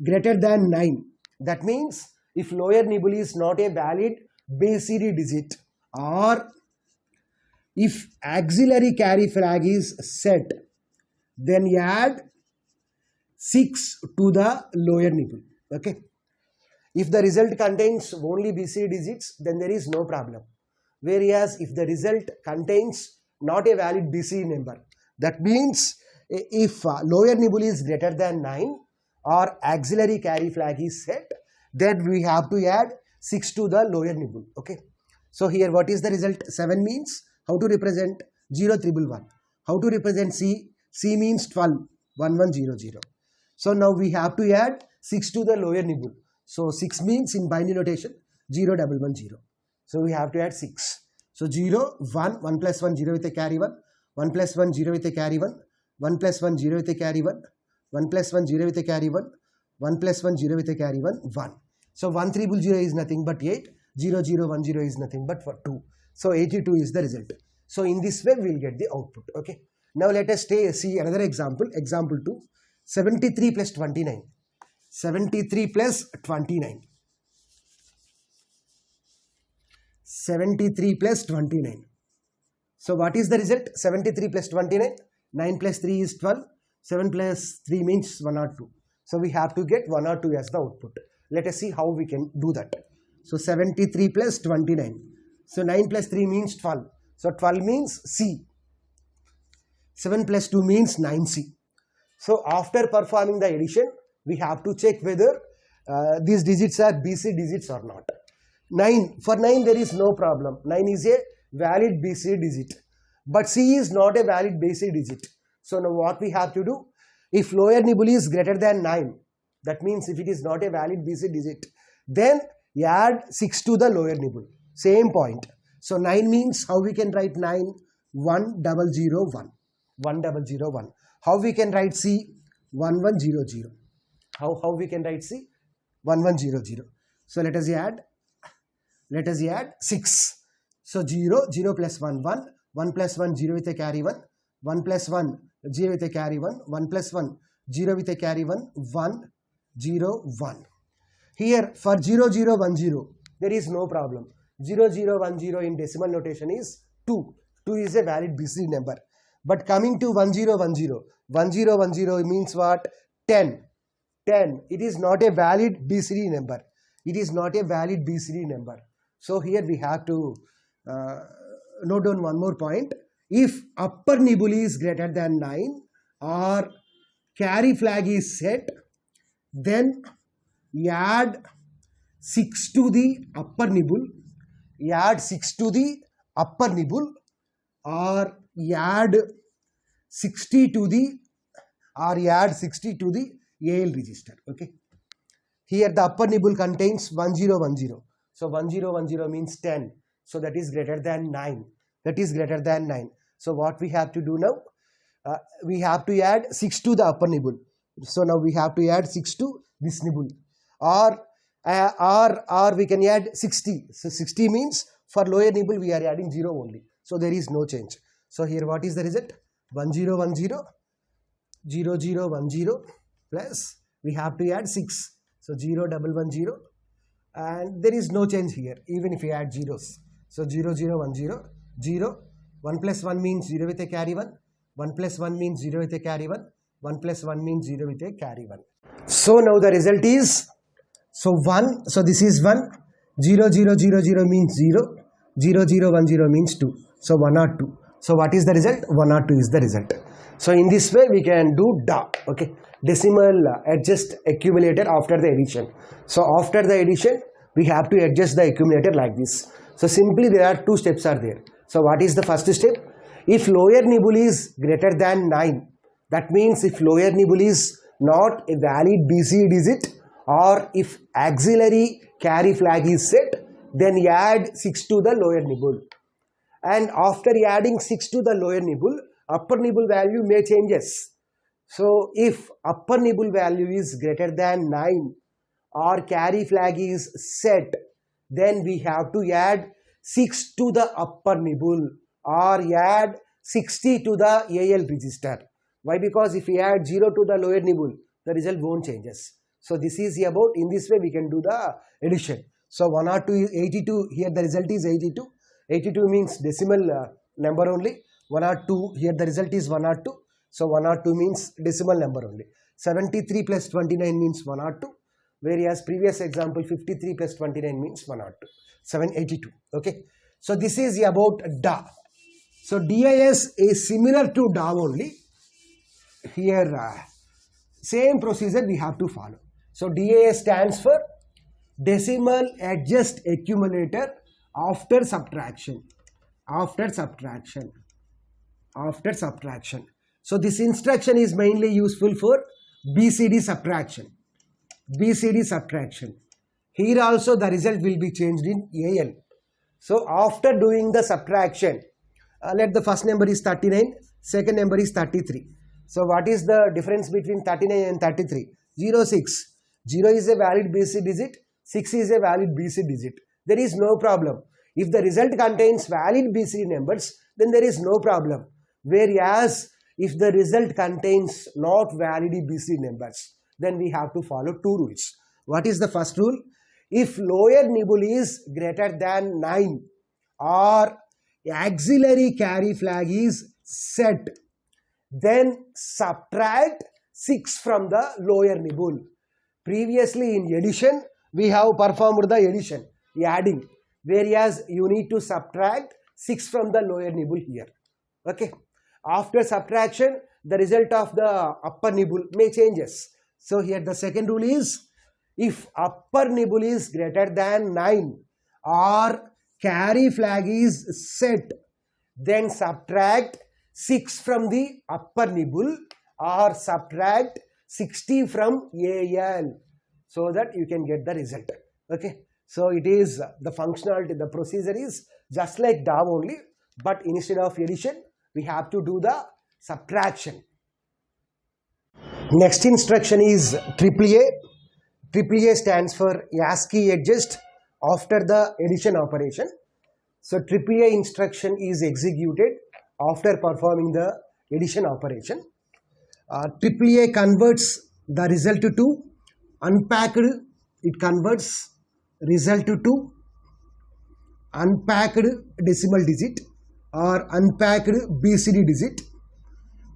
greater than 9, that means if lower nibble is not a valid BCD digit, or if auxiliary carry flag is set, then add 6 to the lower nibble. Okay. If the result contains only BCD digits, then there is no problem. Whereas if the result contains not a valid BCD number, that means if lower nibble is greater than 9 or auxiliary carry flag is set, then we have to add 6 to the lower nibble. Okay. So here what is the result? 7 means, how to represent 0311. How to represent C? C means 12, 1100. So now we have to add 6 to the lower nibble. So 6 means in binary notation 0 1 1 0. So we have to add 6. So 0 1 1 plus 1 0 with a carry 1, 1 plus 1 0 with a carry 1, 1 plus 1 0 with a carry 1, 1 plus 1 0 with a carry 1, 1 plus 1 0 with a carry 1, 1. So 1 3 0 is nothing but 8, 0 0 1 0 is nothing but 2. So 82 is the result. So in this way we will get the output. Okay. Now let us see another example. Example 2. 73 plus 29. 73 plus 29. 73 plus 29. So what is the result? 73 plus 29. 9 plus 3 is 12. 7 plus 3 means 102. So we have to get 102 as the output. Let us see how we can do that. So 73 plus 29. So 9 plus 3 means 12. So 12 means C. 7 plus 2 means 9C. So after performing the addition, we have to check whether these digits are BC digits or not. 9. For 9 there is no problem. 9 is a valid BC digit. But C is not a valid BC digit. So now what we have to do? If lower nibble is greater than 9, that means if it is not a valid BC digit, then add 6 to the lower nibble. Same point. So 9 means how we can write 9? 1001. 1001. How we can write C? 1100. How we can write C? 1100. So let us add 6. So 0, 0 plus 1, 1. 1 plus 1, 0 with a carry 1. 1 plus 1, 0 with a carry 1. 1 plus 1, 0 with a carry 1. 1, 0, 1. Here for 0, 0, 1, 0, there is no problem. 0, 0, 1, 0 in decimal notation is 2. 2 is a valid BCD number. But coming to 1, 0, 1, 0. 1, 0, 1, 0 means what? 10. 10. It is not a valid BCD number. It is not a valid BCD number. So here we have to note down one more point. If upper nibble is greater than 9 or carry flag is set, then add 6 to the upper nibble. Add 6 to the upper nibble or add 60 to the AL register. Okay. Here the upper nibble contains 1010. So 1010 means 10. So that is greater than 9. That is greater than 9. So what we have to do now? We have to add 6 to the upper nibble. So now we have to add 6 to this nibble. Or we can add 60. So 60 means for lower nibble we are adding 0 only. So there is no change. So here what is the result? 1010, 0010 plus we have to add 6. So 0110 and there is no change here even if we add zeros. So 0010, 0. 1 plus 1 means 0 with a carry 1. 1 plus 1 means 0 with a carry 1. 1 plus 1 means 0 with a carry 1. So now the result is, so 1, so this is 1, 0000 means 0, 0010 means 2. So 102. So what is the result? 102 is the result. So in this way we can do DA, okay, decimal adjust accumulator after the addition. So after the addition we have to adjust the accumulator like this. So simply there are two steps are there. So what is the first step? If lower nibble is greater than 9, that means if lower nibble is not a valid BC digit or if auxiliary carry flag is set, then add 6 to the lower nibble. And after adding 6 to the lower nibble, upper nibble value may changes. So if upper nibble value is greater than 9 or carry flag is set, then we have to add 6 to the upper nibble or add 60 to the AL register. Why? Because if we add 0 to the lower nibble, the result won't changes. So this is about, in this way we can do the addition. So 102 is 82, here the result is 82. 82 means decimal number only. 102, here the result is 102. So 102 means decimal number only. 73 plus 29 means 102. Whereas previous example 53 plus 29 means 102. 782. Okay. So this is about DA. So DIS is similar to DA only. Here same procedure we have to follow. So DIS stands for decimal adjust accumulator after subtraction. After subtraction. So this instruction is mainly useful for BCD subtraction. BCD subtraction. Here also the result will be changed in AL. So after doing the subtraction, let the first number is 39, second number is 33. So what is the difference between 39 and 33? 0, 6. 0 is a valid BC digit, 6 is a valid BC digit. There is no problem. If the result contains valid BC numbers, then there is no problem. Whereas if the result contains not valid BC numbers, then we have to follow two rules. What is the first rule? If lower nibble is greater than 9 or auxiliary carry flag is set, then subtract 6 from the lower nibble. Previously in addition, we have performed the addition, adding, whereas you need to subtract 6 from the lower nibble here. Okay. After subtraction, the result of the upper nibble may changes. So here the second rule is, if upper nibble is greater than 9 or carry flag is set, then subtract 6 from the upper nibble or subtract 60 from AL, so that you can get the result. Okay. So it is the functionality, the procedure is just like DAO only, but instead of addition, we have to do the subtraction. Next instruction is AAA. AAA stands for ASCII adjust after the addition operation. So AAA instruction is executed after performing the addition operation. AAA converts the result to unpacked, it converts result to unpacked decimal digit or unpacked BCD digit.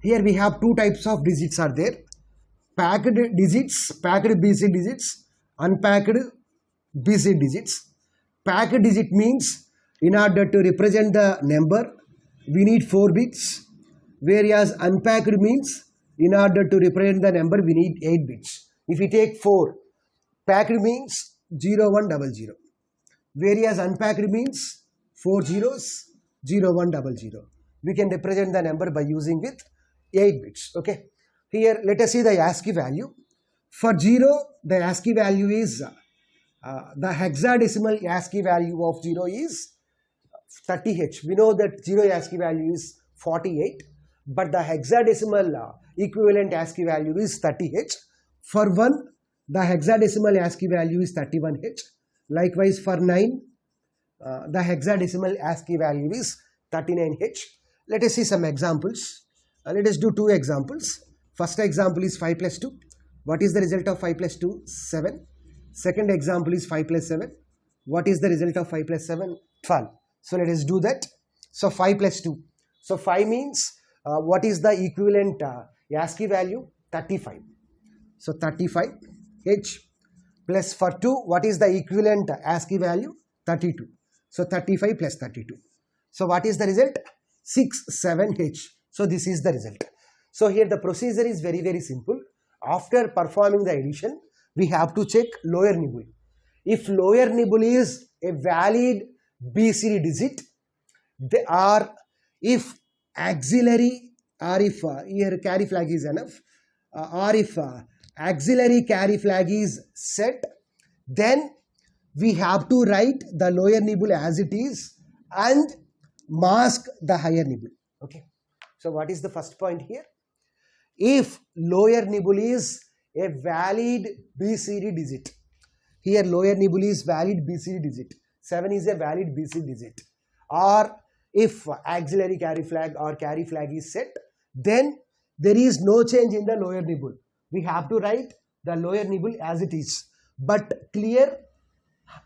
Here we have two types of digits are there. Packed digits, packed BCD digits, unpacked BCD digits. Packed digit means in order to represent the number, we need 4 bits, whereas unpacked means in order to represent the number, we need 8 bits. If we take 4, packed means 0, 1, 0, 0, whereas unpacked means 4 zeros, 0, 1, 0, 0. We can represent the number by using with 8 bits. Okay. Here let us see the ASCII value. For 0, the ASCII value is, the hexadecimal ASCII value of 0 is 30H. We know that 0 ASCII value is 48, but the hexadecimal equivalent ASCII value is 30H. For 1, the hexadecimal ASCII value is 31H. Likewise for 9, the hexadecimal ASCII value is 39H. Let us see some examples. Let us do 2 examples. First example is 5 plus 2. What is the result of 5 plus 2? 7. Second example is 5 plus 7. What is the result of 5 plus 7? 12. So let us do that. So 5 plus 2. So 5 means what is the equivalent ASCII value? 35. So 35H plus for 2, what is the equivalent ASCII value? 32. So 35 plus 32. So what is the result? 67H. So this is the result. So here the procedure is very, very simple. After performing the addition, we have to check lower nibble. If lower nibble is a valid BCD digit, they are, if auxiliary, or if here carry flag is enough, or if auxiliary carry flag is set, then we have to write the lower nibble as it is and mask the higher nibble. Okay. So what is the first point here? If lower nibble is a valid BCD digit, here lower nibble is valid BCD digit, 7 is a valid BCD digit, or if auxiliary carry flag or carry flag is set, then there is no change in the lower nibble. We have to write the lower nibble as it is, but clear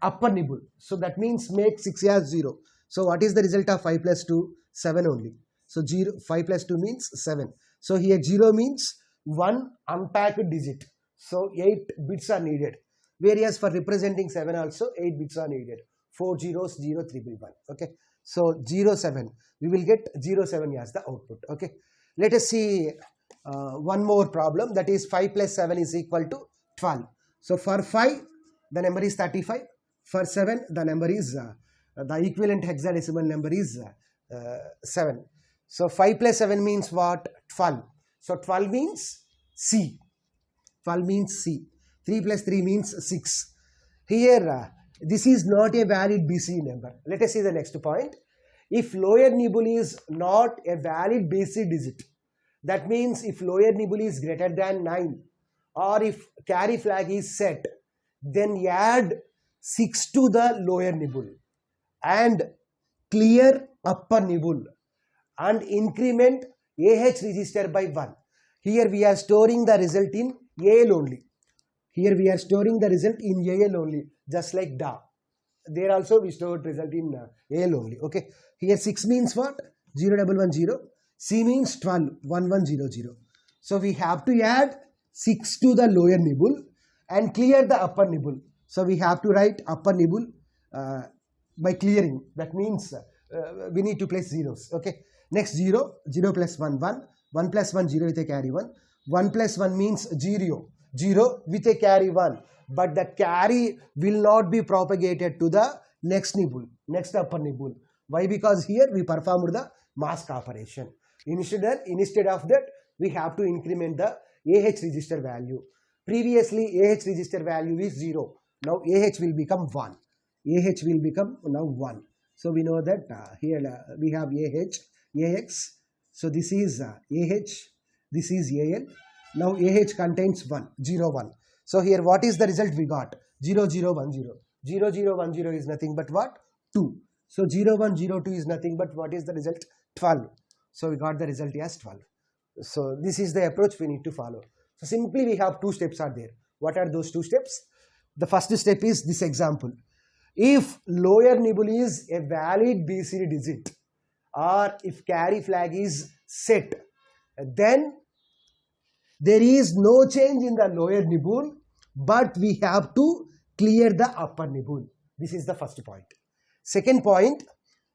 upper nibble. So that means make 6 as 0. So what is the result of 5 plus 2? 7 only. So 5 plus 2 means 7. So here 0 means 1 unpacked digit. So 8 bits are needed. Whereas for representing 7 also 8 bits are needed. 4 zeros, 0, 3, 1. Okay. So 0, 7. We will get 0, 7 as the output. Okay. Let us see one more problem, that is 5 plus 7 is equal to 12. So for 5, the number is 35. For 7, the number is, the equivalent hexadecimal number is 7. So 5 plus 7 means what? 12. So 12 means C. 12 means C. 3 plus 3 means 6. Here, this is not a valid BCD number. Let us see the next point. If lower nibble is not a valid BCD digit, that means if lower nibble is greater than 9 or if carry flag is set, then add 6 to the lower nibble and clear upper nibble and increment AH register by 1. Here we are storing the result in AL only. Here we are storing the result in AL only, just like DA. There also we stored result in AL only. Okay. Here 6 means what? 0110. C means 12, 1100. So we have to add 6 to the lower nibble and clear the upper nibble. So we have to write upper nibble by clearing. That means we need to place zeros. Okay. Next 0, 0 plus 1, 1. 1 plus 1, 0 with a carry 1. 1 plus 1 means 0. 0 with a carry 1. But the carry will not be propagated to the next nibble, next upper nibble. Why? Because here we performed the mask operation. Instead of that, we have to increment the AH register value. Previously, AH register value is 0. Now AH will become 1. AH will become now 1. So we know that here we have AH, AX. So this is AH, this is AL. Now AH contains 1, 0, 1. So here what is the result we got? 0, 0, 1, 0. 0, 0, 1, 0 is nothing but what? 2. So 0, 1, 0, 2 is nothing but what is the result? 12. So we got the result as 12. So this is the approach we need to follow. So simply we have 2 steps are there. What are those 2 steps? The first step is this example. If lower nibble is a valid BCD digit or if carry flag is set, then there is no change in the lower nibble, but we have to clear the upper nibble. This is the first point. Second point,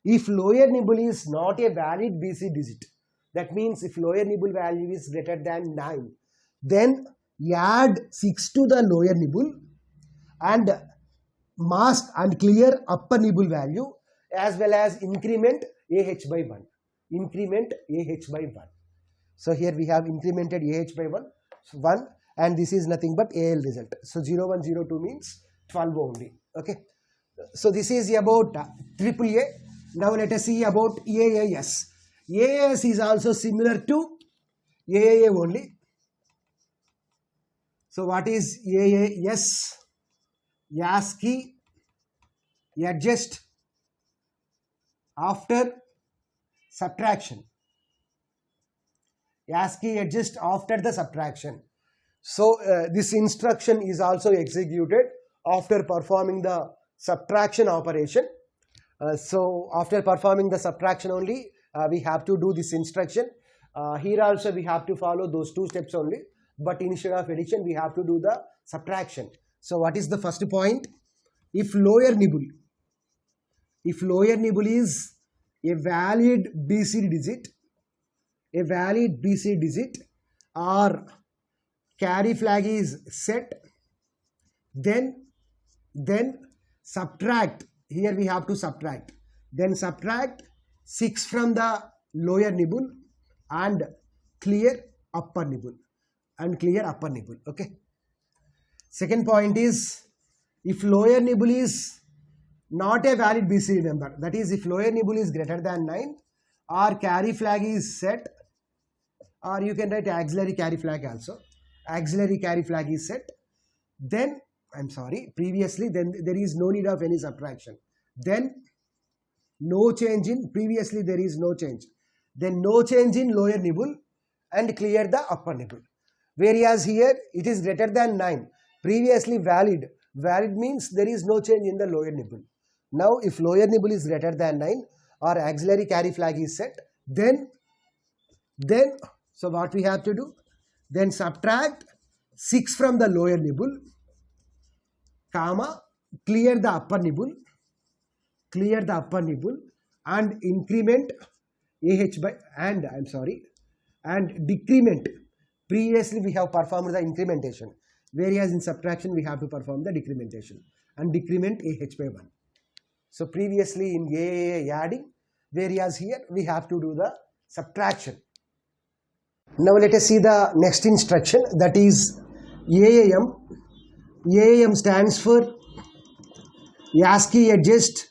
if lower nibble is not a valid BCD digit, that means if lower nibble value is greater than 9, then add 6 to the lower nibble and mask and clear upper nibble value as well as increment AH by 1. Increment AH by 1. So here we have incremented AH by 1 and this is nothing but AL result. So 0102 means 12 only. Okay. So this is about AAA. Now let us see about AAS. AAS is also similar to AAA only. So what is AAS? ASCII adjust after subtraction. ASCII adjust after the subtraction. So this instruction is also executed after performing the subtraction operation. So after performing the subtraction only, we have to do this instruction. Here also we have to follow those 2 steps only, but instead of addition we have to do the subtraction. So what is the first point? If lower nibble is a valid BCD digit, or carry flag is set, then subtract. Here we have to subtract. Then subtract 6 from the lower nibble and clear upper nibble. Okay. Second point is, if lower nibble is not a valid BCD number, that is if lower nibble is greater than 9 or carry flag is set, or you can write auxiliary carry flag also. Auxiliary carry flag is set, then previously then there is no need of any subtraction. Then no change in, previously there is no change. Then no change in lower nibble and clear the upper nibble. Whereas here it is greater than 9. Previously valid. Valid means there is no change in the lower nibble. Now if lower nibble is greater than 9 or auxiliary carry flag is set, then so what we have to do? Then subtract 6 from the lower nibble, comma, clear the upper nibble and increment AH by and decrement. Previously we have performed the incrementation, whereas in subtraction we have to perform the decrementation and decrement AH by 1. So previously in AAA adding, whereas here we have to do the subtraction. Now let us see the next instruction, that is AAM. AAM stands for ASCII adjust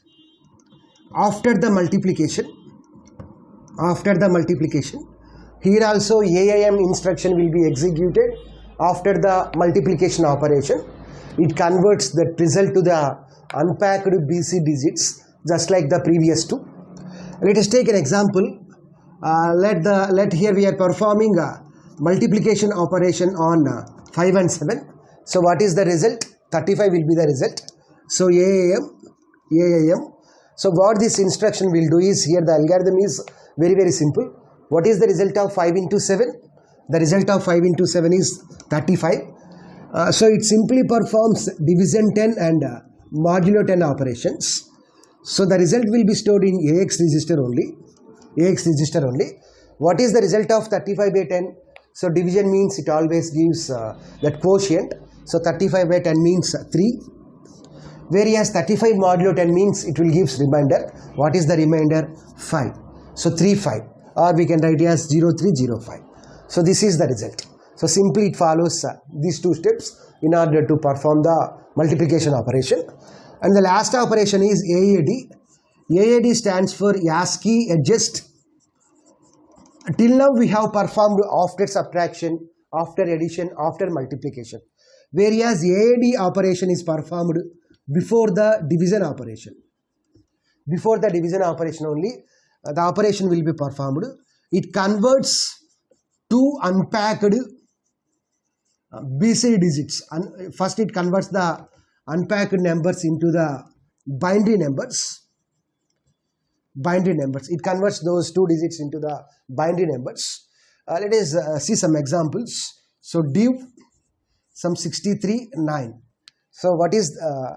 after the multiplication. After the multiplication. Here also AAM instruction will be executed after the multiplication operation. It converts the result to the unpacked BC digits just like the previous two. Let us take an example. Let here we are performing a multiplication operation on 5 and 7. So what is the result? 35 will be the result. So AAM. So what this instruction will do is, here the algorithm is very simple. What is the result of 5 into 7? The result of 5 into 7 is 35. So it simply performs division 10 and modulo 10 operations. So the result will be stored in AX register only. AX register only. What is the result of 35 by 10? So division means it always gives that quotient. So 35 by 10 means 3. Whereas 35 modulo 10 means it will give remainder. What is the remainder? 5. So 3, 5. Or we can write it as 0, 3, 0, 5. So this is the result. So simply it follows these two steps in order to perform the multiplication operation. And the last operation is AAD. AAD stands for ASCII adjust. Till now we have performed after subtraction, after addition, after multiplication. Whereas AAD operation is performed before the division operation. Before the division operation only, the operation will be performed. It converts two unpacked BC digits. First it converts the unpacked numbers into the binary numbers. It converts those two digits into the binary numbers. Let us see some examples. So div some 63, 9. So what is,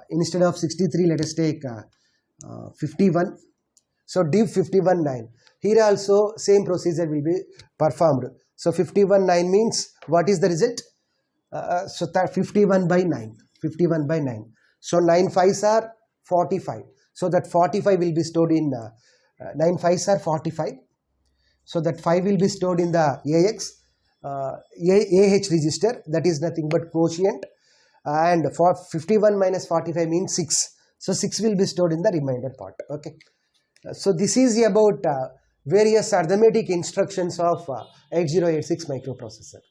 instead of 63, let us take 51. So div 51, 9. Here also same procedure will be performed. So 51, 9 means what is the result? So 51 by 9. 51 by 9. So 9 5s are 45. So that 45 will be stored in 9 5s are 45. So that 5 will be stored in the AH register. That is nothing but quotient. And for 51 minus 45 means 6. So 6 will be stored in the remainder part. Okay. So this is about various arithmetic instructions of 8086 microprocessor.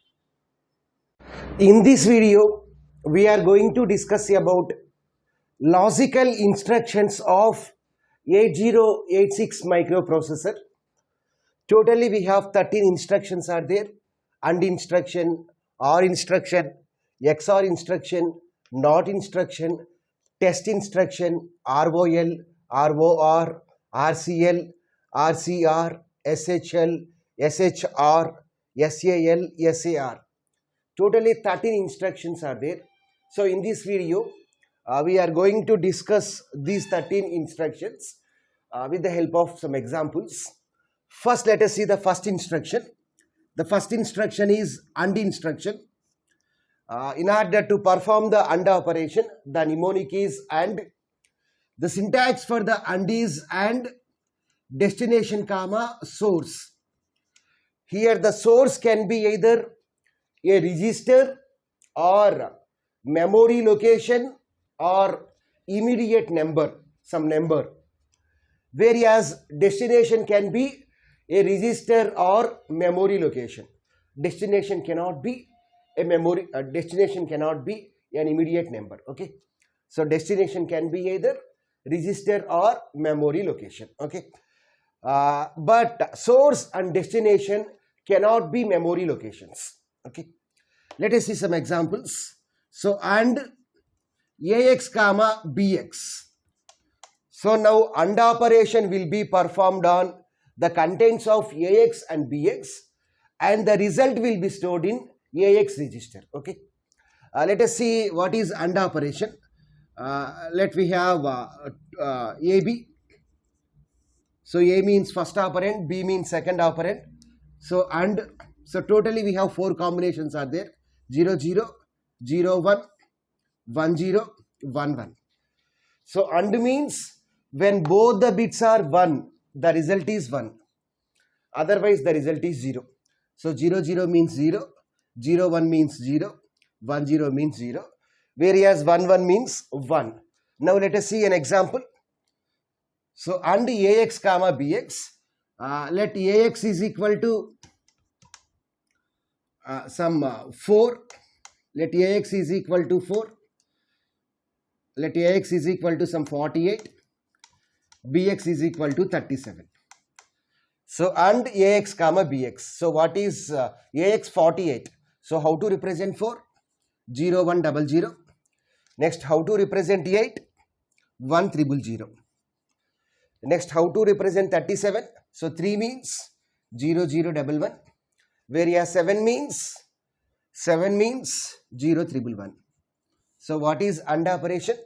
In this video, we are going to discuss about logical instructions of 8086 microprocessor. Totally we have 13 instructions are there. AND instruction, OR instruction, XOR instruction, NOT instruction, test instruction, ROL, ROR, RCL, RCR, SHL, SHR, SAL, SAR. Totally 13 instructions are there. So in this video, we are going to discuss these 13 instructions with the help of some examples. First, let us see the first instruction. The first instruction is AND instruction. In order to perform the AND operation, the mnemonic is AND. The syntax for the AND is AND destination comma source. Here the source can be either a register or memory location or immediate number, some number. Whereas destination can be a register or memory location. Destination cannot be a memory, destination cannot be an immediate number. Okay. So destination can be either register or memory location. Okay. But source and destination cannot be memory locations. Okay. Let us see some examples. So AND AX comma BX. So now AND operation will be performed on the contents of AX and BX, and the result will be stored in AX register. Okay. Let us see what is AND operation. Let we have AB. So A means first operand, B means second operand. So AND. So totally we have 4 combinations are there. 0 0, 0 1, 1 0, 1 1. So AND means when both the bits are 1, the result is 1. Otherwise the result is 0. So 0 0 means 0, 0 1 means 0, 1 0 means 0, whereas 1 1 means 1. Now let us see an example. So and ax comma bx, let ax is equal to some 4, let ax is equal to 4, let ax is equal to some 48, bx is equal to 37. So and ax comma bx. So what is ax 48? So how to represent 4? 0 1 0 0. Next, how to represent 8? 1 0 0. Next, how to represent 37? So 3 means 0 0 1 1, whereas 7 means 0 0 1 1. So what is AND operation?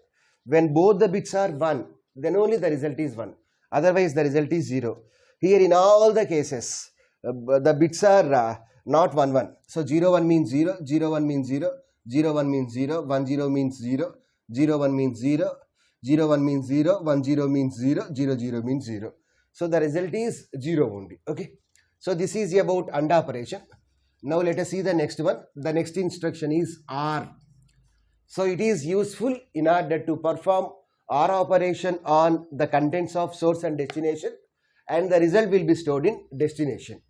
When both the bits are 1, then only the result is 1. Otherwise the result is 0. Here in all the cases, the bits are not 1 1. So 0 1 means 0, 0 1 means 0, 0 1 means 0, 1 0 means 0, 0 1 means 0, 0 1 means 0, 1 0 means 0, 0 0 means 0. So the result is 0 only. Okay. So this is about AND operation. Now let us see the next one. The next instruction is OR. So it is useful in order to perform OR operation on the contents of source and destination, and the result will be stored in destination.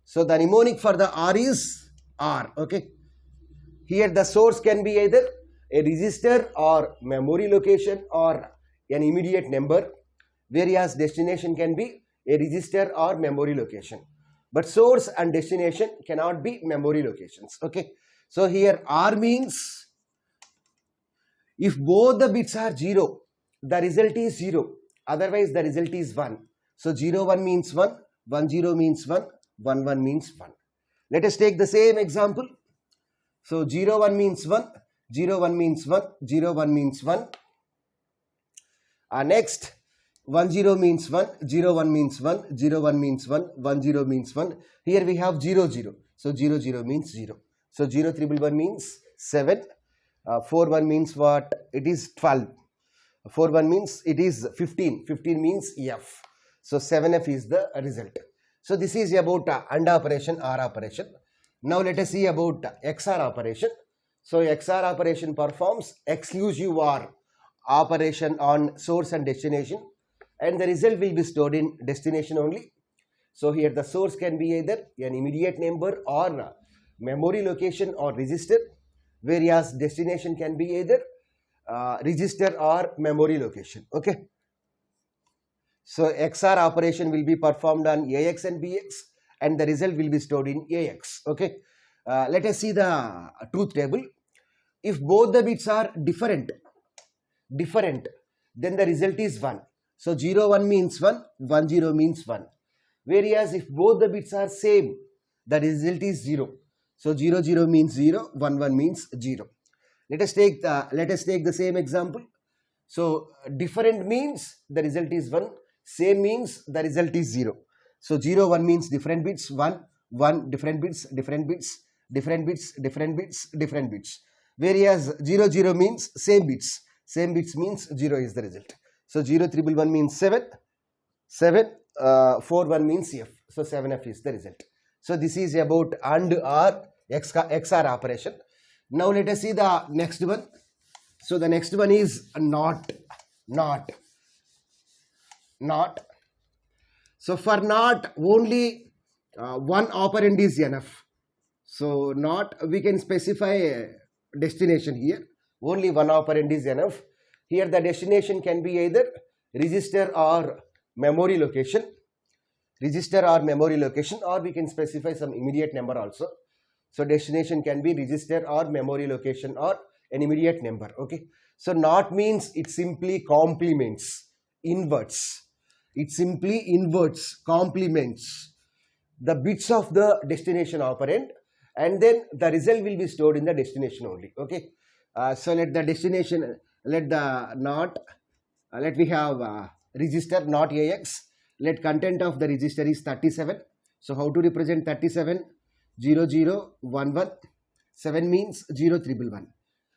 So the mnemonic for the OR is OR. Okay. Here the source can be either a register or memory location or an immediate number, whereas destination can be a register or memory location. But source and destination cannot be memory locations. Okay. So here OR means if both the bits are 0, the result is 0. Otherwise the result is 1. So 0 1 means 1, 1 0 means 1, 1 1 means 1. Let us take the same example. So 0 1 means 1, 0 1 means 1, 0 1 means 1. Next 1 0 means 1, 0 1 means 1, 0 1 means 1, 1 0 means 1. Here we have 0 0. So 0 0 means 0. So 0 3 1 means 7. 4 1 means what? It is 12. 4 1 means it is 15. 15 means F. So 7F is the result. So this is about AND operation, OR operation. Now let us see about XOR operation. So XOR operation performs exclusive OR operation on source and destination, and the result will be stored in destination only. So here the source can be either an immediate number or memory location or register, whereas destination can be either register or memory location. Okay. So XOR operation will be performed on AX and BX, and the result will be stored in AX. Okay. Let us see the truth table. If both the bits are different, then the result is 1. So 0 1 means 1, 1 0 means 1. Whereas if both the bits are same, the result is 0. So 0 0 means 0, 1 1 means 0. Let us take the same example. So different means the result is 1, same means the result is 0. So 0 1 means different bits, 1 1 different bits, different bits, different bits, different bits, different bits. Whereas 0 0 means same bits means 0 is the result. So 0 3 1 means 7, 4 1 means F. So 7F is the result. So this is about AND OR XOR operation. Now let us see the next one. So the next one is NOT. So for NOT only one operand is enough. So NOT we can specify a destination here. Only one operand is enough. Here the destination can be either register or memory location, or we can specify some immediate number also. So destination can be register or memory location or an immediate number. Okay. So NOT means it simply complements, inverts. It simply inverts, complements the bits of the destination operand, and then the result will be stored in the destination only. Okay. So let the destination, let we have register not AX. Let content of the register is 37. So how to represent 37? 0 0 1 1. 7 means 0 3 1.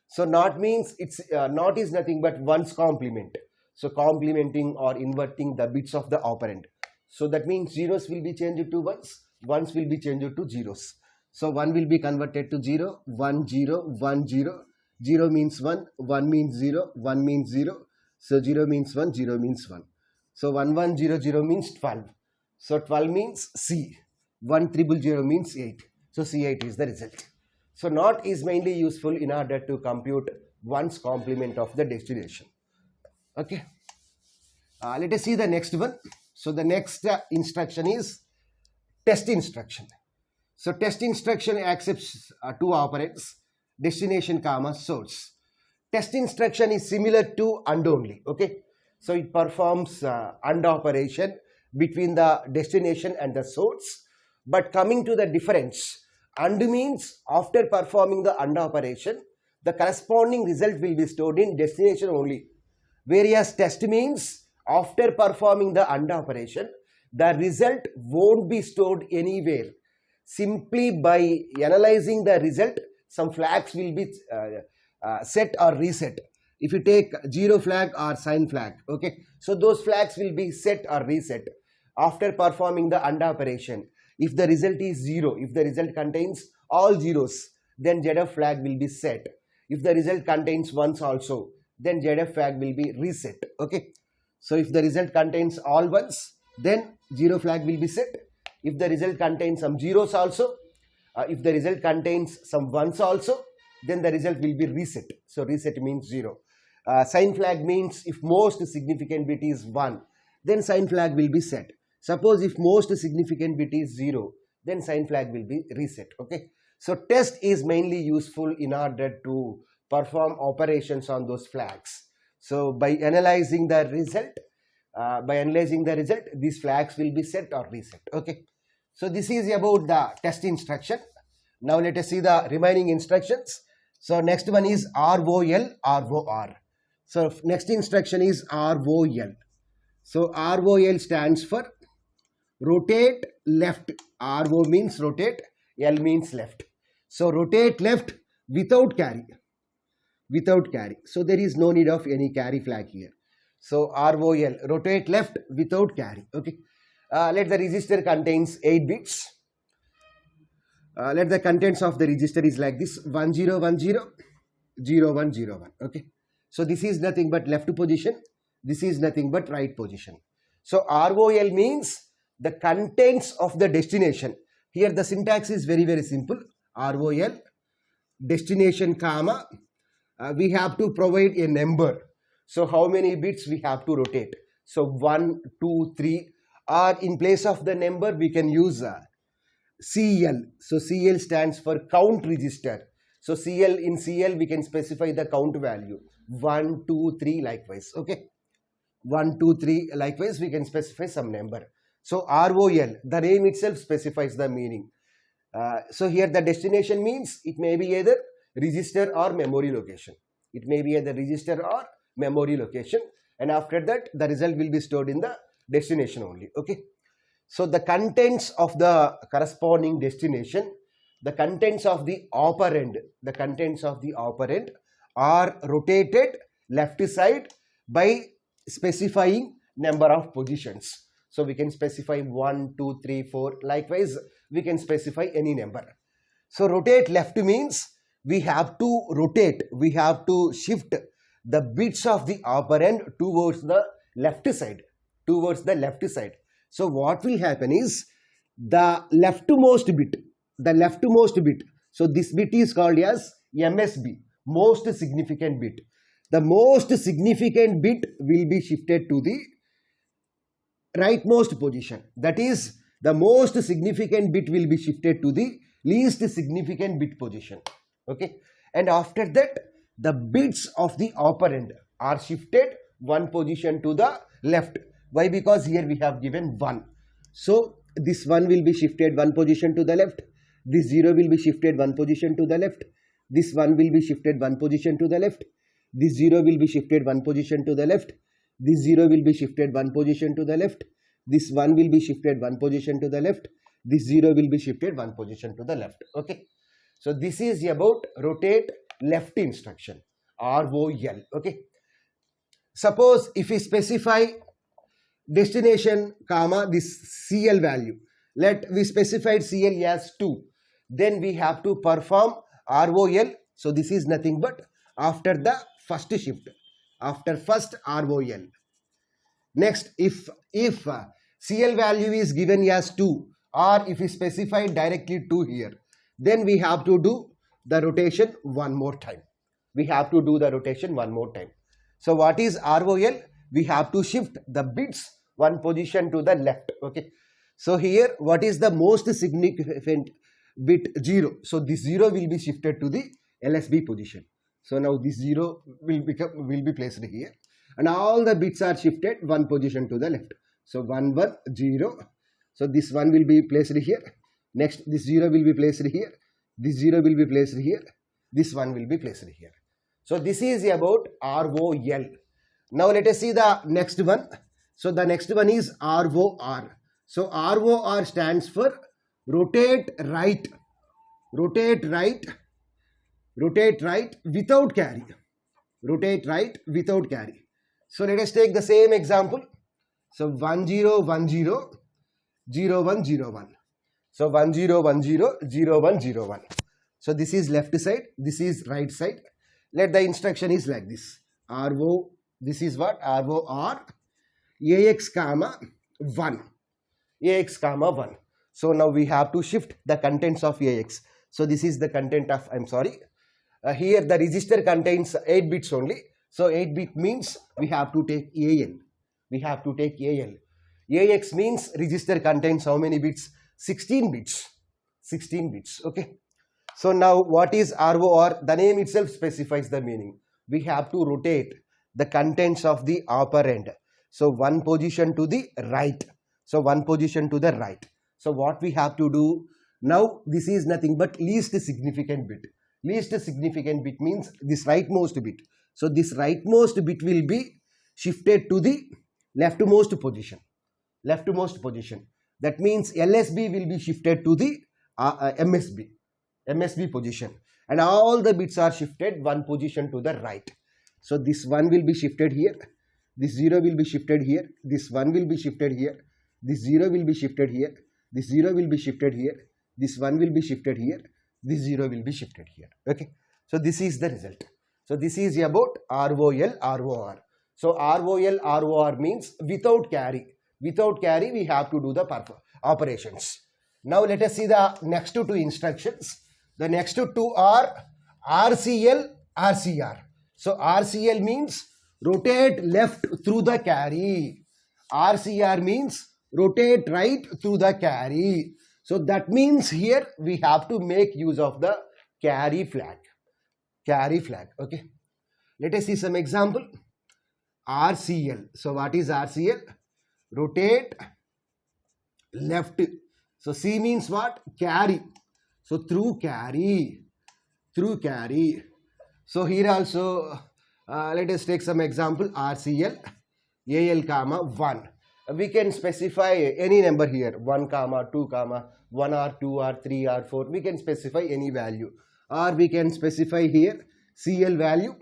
So NOT means it's NOT is nothing but 1's complement. So complementing or inverting the bits of the operand. So that means zeros will be changed to 1's, 1's will be changed to zeros. So 1 will be converted to 0, 1, 0, 1, 0. 0 means 1, 1 means 0, 1 means 0. So 0 means 1, 0 means 1. So 1, 1, 0, 0 means 12. So 12 means C. 1, 0, 0 means 8. So C8 is the result. So NOT is mainly useful in order to compute one's complement of the destination. Okay. Let us see the next one. So the next instruction is test instruction. So test instruction accepts two operands, destination comma source. Test instruction is similar to AND only. Okay. So it performs AND operation between the destination and the source. But coming to the difference, AND means after performing the AND operation, the corresponding result will be stored in destination only. Whereas test means after performing the AND operation, the result won't be stored anywhere. Simply by analyzing the result, some flags will be set or reset. If you take 0 flag or sign flag, okay, so those flags will be set or reset after performing the AND operation. If the result is 0, if the result contains all zeros, then ZF flag will be set. If the result contains ones also, then ZF flag will be reset. Okay. So if the result contains all ones, then 0 flag will be set. If the result contains some zeros also, if the result contains some ones also, then the result will be reset. So reset means 0. Sign flag means if most significant bit is 1, then sign flag will be set. Suppose if most significant bit is 0, then sign flag will be reset. Okay. So test is mainly useful in order to perform operations on those flags. So by analyzing the result, these flags will be set or reset. Okay. So this is about the test instruction. Now let us see the remaining instructions. So next one is ROL, ROR. So next instruction is ROL. So ROL stands for rotate left. RO means rotate, L means left. So rotate left without carry. Without carry. So there is no need of any carry flag here. So ROL, rotate left without carry. Okay. Let the register contains 8 bits. Let the contents of the register is like this: 1010, 0101. Okay. So this is nothing but left position. This is nothing but right position. So ROL means the contents of the destination. Here the syntax is very, very simple. ROL, destination comma, we have to provide a number. So how many bits we have to rotate? So 1, 2, 3, or in place of the number we can use CL. So CL stands for count register. So CL, in CL we can specify the count value 1, 2, 3 likewise. Okay. 1, 2, 3 likewise we can specify some number. So ROL, the name itself specifies the meaning. So here the destination means it may be either register or memory location. It may be either register or memory location, and after that the result will be stored in the destination only. Okay. So the contents of the corresponding destination, the contents of the operand, are rotated left side by specifying number of positions. So we can specify 1, 2, 3, 4. Likewise, we can specify any number. So rotate left means we have to rotate, we have to shift the bits of the operand towards the left side, So what will happen is the leftmost bit, so this bit is called as MSB, most significant bit. The most significant bit will be shifted to the rightmost position. That is, the most significant bit will be shifted to the least significant bit position. Okay. And after that, the bits of the operand are shifted one position to the left. Why? Because here we have given 1. So this 1 will be shifted one position to the left. This 0 will be shifted one position to the left. This 1 will be shifted one position to the left. This 0 will be shifted one position to the left. This 0 will be shifted one position to the left. This 1 will be shifted one position to the left. This 0 will be shifted one position to the left. Okay. So this is about rotate left instruction, ROL. Okay. Suppose if we specify destination comma this CL value, we specified CL as 2. then we have to perform ROL. So this is nothing but after the first shift, after first ROL. Next, if CL value is given as 2, or if we specify directly 2 here, then we have to do the rotation one more time. We have to do the rotation one more time. So what is ROL? We have to shift the bits one position to the left. Okay. So here, what is the most significant bit? 0. So this 0 will be shifted to the LSB position. So now this 0 will be placed here, and all the bits are shifted one position to the left. So 1 1 0. So this 1 will be placed here. Next, this 0 will be placed here. This 0 will be placed here. This 1 will be placed here. So this is about ROL. Now let us see the next one. So the next one is ROR. So ROR stands for rotate right. Rotate right. Rotate right without carry. Rotate right without carry. So let us take the same example. So 1 0 1 0 0 1 0 1. So 1 0 1 0 0 1 0 1. So this is left side. This is right side. Let the instruction is like this. RO. This is what? ROR. AX comma 1. AX comma 1. So now we have to shift the contents of AX. So this is the content of, here the register contains 8 bits only. So 8 bit means we have to take AL. We have to take AL. AX means register contains how many bits? 16 bits. 16 bits. Okay. So now what is ROR? The name itself specifies the meaning. We have to rotate the contents of the operand. So one position to the right. So one position to the right. So what we have to do now, this is nothing but least significant bit. Least significant bit means this rightmost bit. So this rightmost bit will be shifted to the leftmost position. Leftmost position. That means LSB will be shifted to the MSB position. And all the bits are shifted one position to the right. So this 1 will be shifted here. This 0 will be shifted here. This 1 will be shifted here. This 0 will be shifted here. This 0 will be shifted here. This 1 will be shifted here. This 0 will be shifted here. Okay. So this is the result. So this is about ROL, ROR. So ROL, ROR means without carry. Without carry, we have to do the operations. Now let us see the next two instructions. The next two are RCL, RCR. So RCL means rotate left through the carry. RCR means rotate right through the carry. So that means here we have to make use of the carry flag. Carry flag. Okay. Let us see some example. RCL. So what is RCL? Rotate left. So C means what? Carry. So through carry. Through carry. So here also let us take some example. RCL AL comma 1. We can specify any number here, 1 comma 2 comma 1 or 2 or 3 or 4. We can specify any value, or we can specify here CL value.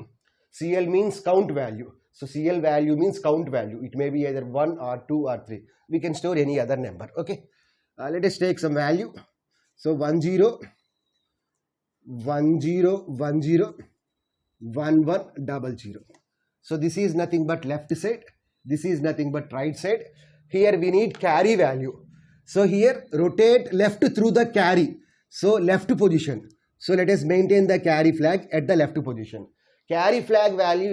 CL means count value. So CL value means count value. It may be either 1 or 2 or 3. We can store any other number. Okay. Let us take some value. So 10 10 10 1100. So this is nothing but left side. This is nothing but right side. Here we need carry value. So here rotate left through the carry. So left position. So let us maintain the carry flag at the left position. Carry flag value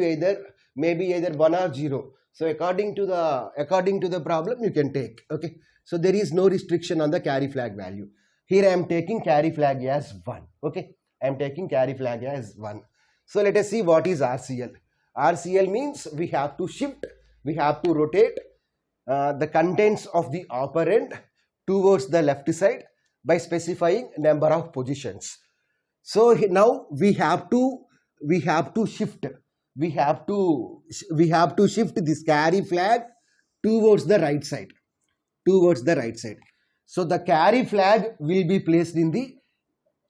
may be either 1 or 0. So according to the problem you can take. Okay. So there is no restriction on the carry flag value. Here I am taking carry flag as 1. Okay. I am taking carry flag as 1. So let us see what is RCL. RCL means we have to shift. We have to rotate the contents of the operand towards the left side by specifying number of positions. So now we have to shift. We have to shift this carry flag towards the right side. Towards the right side. So the carry flag will be placed in the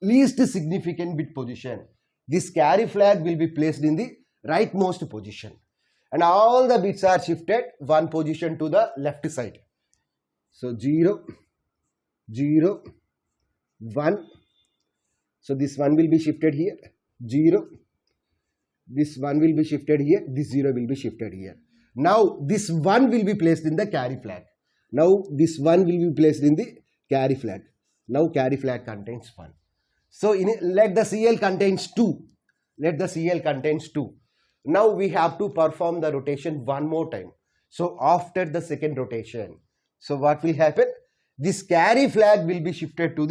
least significant bit position. This carry flag will be placed in the rightmost position. And all the bits are shifted one position to the left side. So 0, 0, 1, So this 1 will be shifted here, 0. This 1 will be shifted here, this 0 will be shifted here. Now this 1 will be placed in the carry flag. Now this 1 will be placed in the carry flag. Now carry flag contains 1. So let the CL contains 2. Let the CL contains 2. Now we have to perform the rotation one more time. So after the second rotation, so what will happen? This carry flag will be shifted to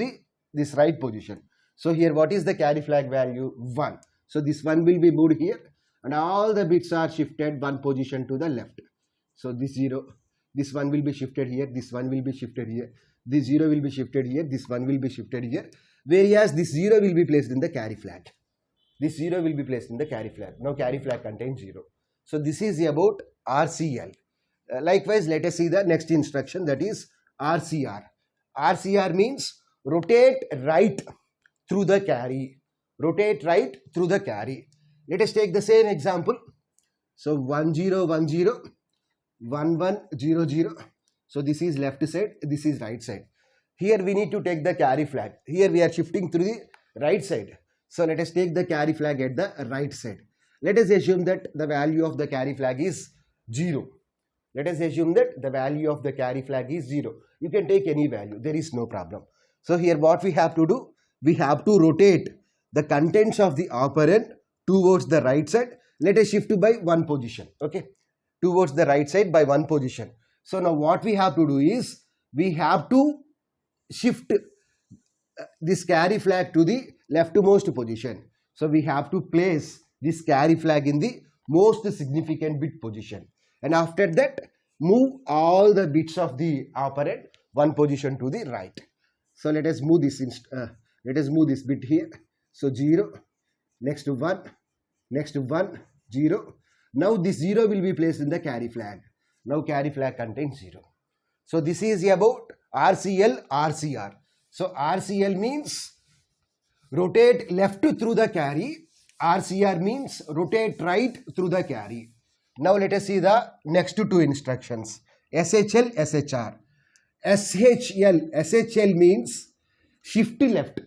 this right position. So here what is the carry flag value? 1. So this 1 will be moved here and all the bits are shifted one position to the left. So this 0, this 1 will be shifted here, this 1 will be shifted here, this 0 will be shifted here, this 1 will be shifted here, whereas this 0 will be placed in the carry flag. This 0 will be placed in the carry flag. Now carry flag contains 0. So this is about RCL. Likewise, let us see the next instruction, that is RCR. RCR means rotate right through the carry. Rotate right through the carry. Let us take the same example. So 1 0 1 0, 1 1 0 0. So this is left side, this is right side. Here we need to take the carry flag. Here we are shifting through the right side. So let us take the carry flag at the right side. Let us assume that the value of the carry flag is 0. Let us assume that the value of the carry flag is 0. You can take any value, there is no problem. So here what we have to do? We have to rotate the contents of the operand towards the right side. Let us shift by one position, okay? Towards the right side by one position. So now what we have to do is, we have to shift this carry flag to the leftmost position. So we have to place this carry flag in the most significant bit position. And after that, move all the bits of the operand one position to the right. So let us move this bit here. So 0, next to 1, next to 1, 0. Now this 0 will be placed in the carry flag. Now carry flag contains 0. So this is about RCL, RCR. So RCL means rotate left through the carry. RCR means rotate right through the carry. Now let us see the next two instructions. SHL, SHR. SHL means shift left.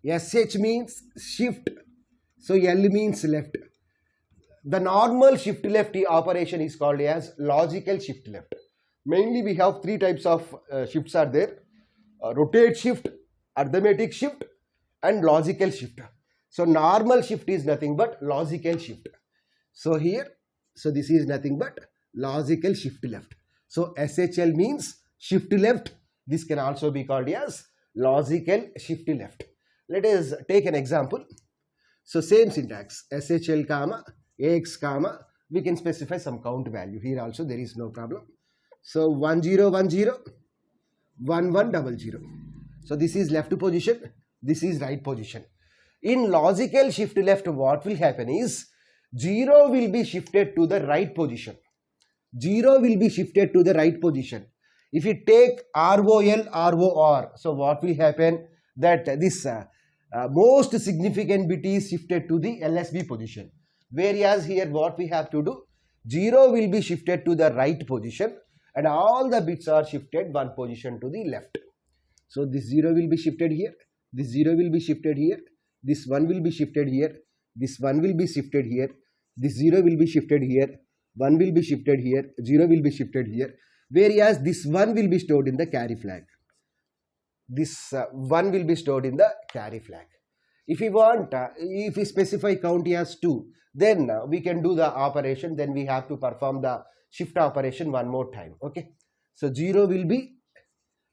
SH means shift. So L means left. The normal shift left operation is called as logical shift left. Mainly we have three types of shifts are there. Rotate shift, arithmetic shift and logical shift. So normal shift is nothing but logical shift. So here, so this is nothing but logical shift left. So SHL means shift left. This can also be called as logical shift left. Let us take an example. So same syntax, SHL comma AX comma, we can specify some count value. Here also there is no problem. So 1 0 1 0, 1 1 0 0. So this is left position, this is right position. In logical shift left, what will happen is 0 will be shifted to the right position. 0 will be shifted to the right position. If you take ROL, ROR, so what will happen? That this most significant bit is shifted to the LSB position. Whereas here what we have to do? 0 will be shifted to the right position and all the bits are shifted one position to the left. So this 0 will be shifted here, this 0 will be shifted here, this 1 will be shifted here, this 1 will be shifted here, this 0 will be shifted here, 1 will be shifted here, 0 will be shifted here, whereas this 1 will be stored in the carry flag. This 1 will be stored in the carry flag. If we want, if we specify count as 2, then we can do the operation, then we have to perform the shift operation one more time, okay. So 0 will be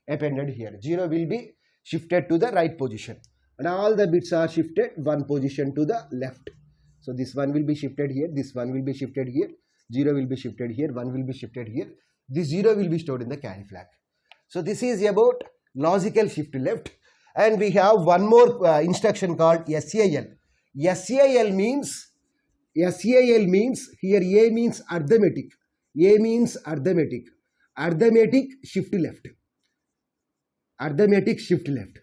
appended here, 0 will be shifted to the right position and all the bits are shifted one position to the left. So this 1 will be shifted here, this 1 will be shifted here, 0 will be shifted here, 1 will be shifted here, this 0 will be stored in the carry flag. So this is about logical shift left. And we have one more instruction called SAL. SAL means here A means arithmetic. A means arithmetic. Arithmetic shift left. Arithmetic shift left.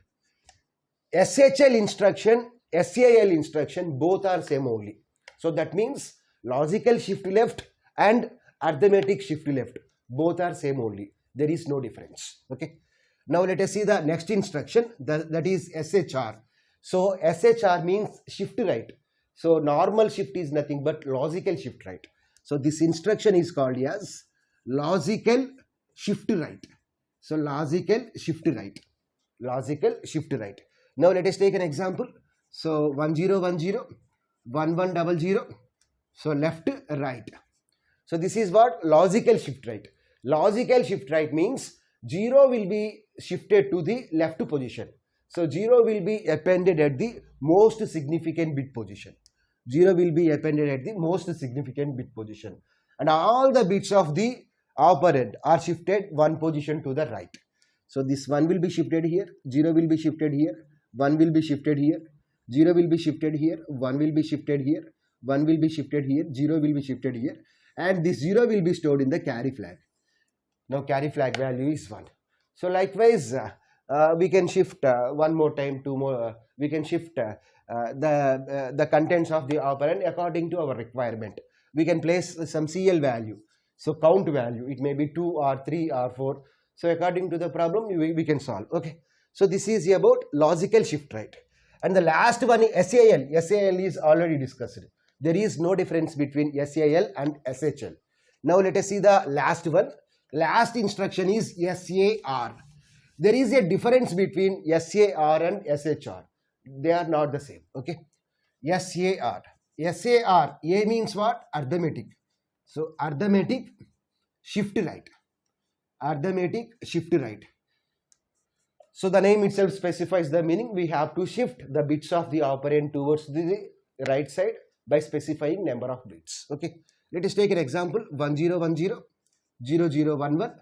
SHL instruction, SAL instruction, both are same only. So that means logical shift left and arithmetic shift left. Both are same only. There is no difference. Okay. Now let us see the next instruction, that is SHR. So SHR means shift right. So normal shift is nothing but logical shift right. So this instruction is called as logical shift right. So logical shift right. Logical shift right. Now let us take an example. So 1010, 1100. So left, right. So this is what logical shift right. Logical shift right means 0 will be shifted to the left position. So 0 will be appended at the most significant bit position. 0 will be appended at the most significant bit position. And all the bits of the operand are shifted one position to the right. So this 1 will be shifted here, 0 will be shifted here, 1 will be shifted here, 0 will be shifted here, 1 will be shifted here, 1 will be shifted here, 0 will be shifted here, and this 0 will be stored in the carry flag. Now carry flag value is 1. So likewise, we can shift one more time, two more, we can shift the contents of the operand according to our requirement. We can place some CL value, so count value, it may be 2 or 3 or 4. So according to the problem, we can solve. Okay. So this is about logical shift right. And the last one is SAL. SAL is already discussed. There is no difference between SAL and SHL. Now let us see the last one. Last instruction is SAR. There is a difference between SAR and SHR. They are not the same. Okay. SAR. SAR. A means what? Arithmetic. So arithmetic shift right. Arithmetic shift right. So the name itself specifies the meaning. We have to shift the bits of the operand towards the right side by specifying number of bits. Okay. Let us take an example. 1010, 0011.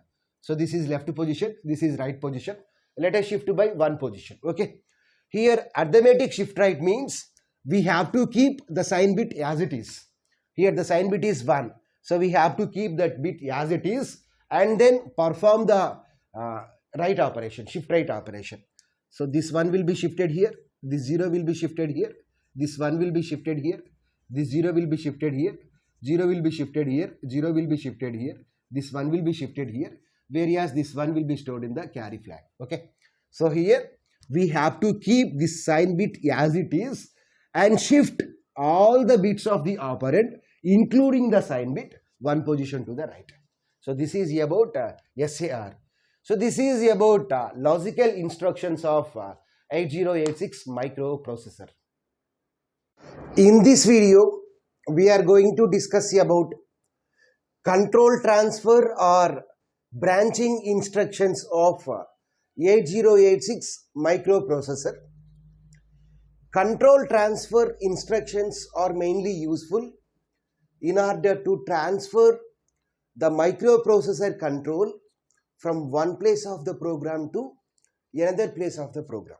So this is left position. This is right position. Let us shift by one position. Okay. Here arithmetic shift right means we have to keep the sign bit as it is. Here the sign bit is 1. So we have to keep that bit as it is and then perform the right operation, shift right operation. So this 1 will be shifted here, this 0 will be shifted here, this 1 will be shifted here, this 0 will be shifted here, 0 will be shifted here, 0 will be shifted here, this 1 will be shifted here, whereas this 1 will be stored in the carry flag. Okay. So here we have to keep this sign bit as it is and shift all the bits of the operand including the sign bit one position to the right. So this is about SAR. So this is about logical instructions of 8086 microprocessor. In this video, we are going to discuss about control transfer or branching instructions of 8086 microprocessor. Control transfer instructions are mainly useful in order to transfer the microprocessor control from one place of the program to another place of the program.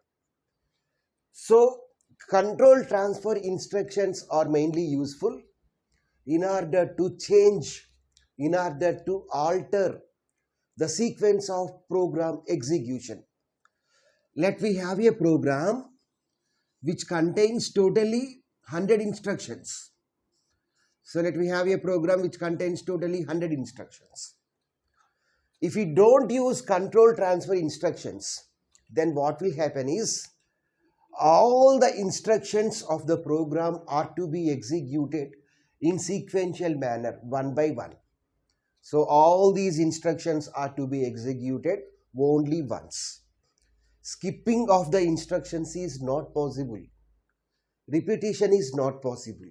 So control transfer instructions are mainly useful in order to change, in order to alter the sequence of program execution. Let we have a program which contains totally 100 instructions. So let we have a program which contains totally 100 instructions. If we don't use control transfer instructions, then what will happen is all the instructions of the program are to be executed in sequential manner, one by one. So all these instructions are to be executed only once. Skipping of the instructions is not possible. Repetition is not possible.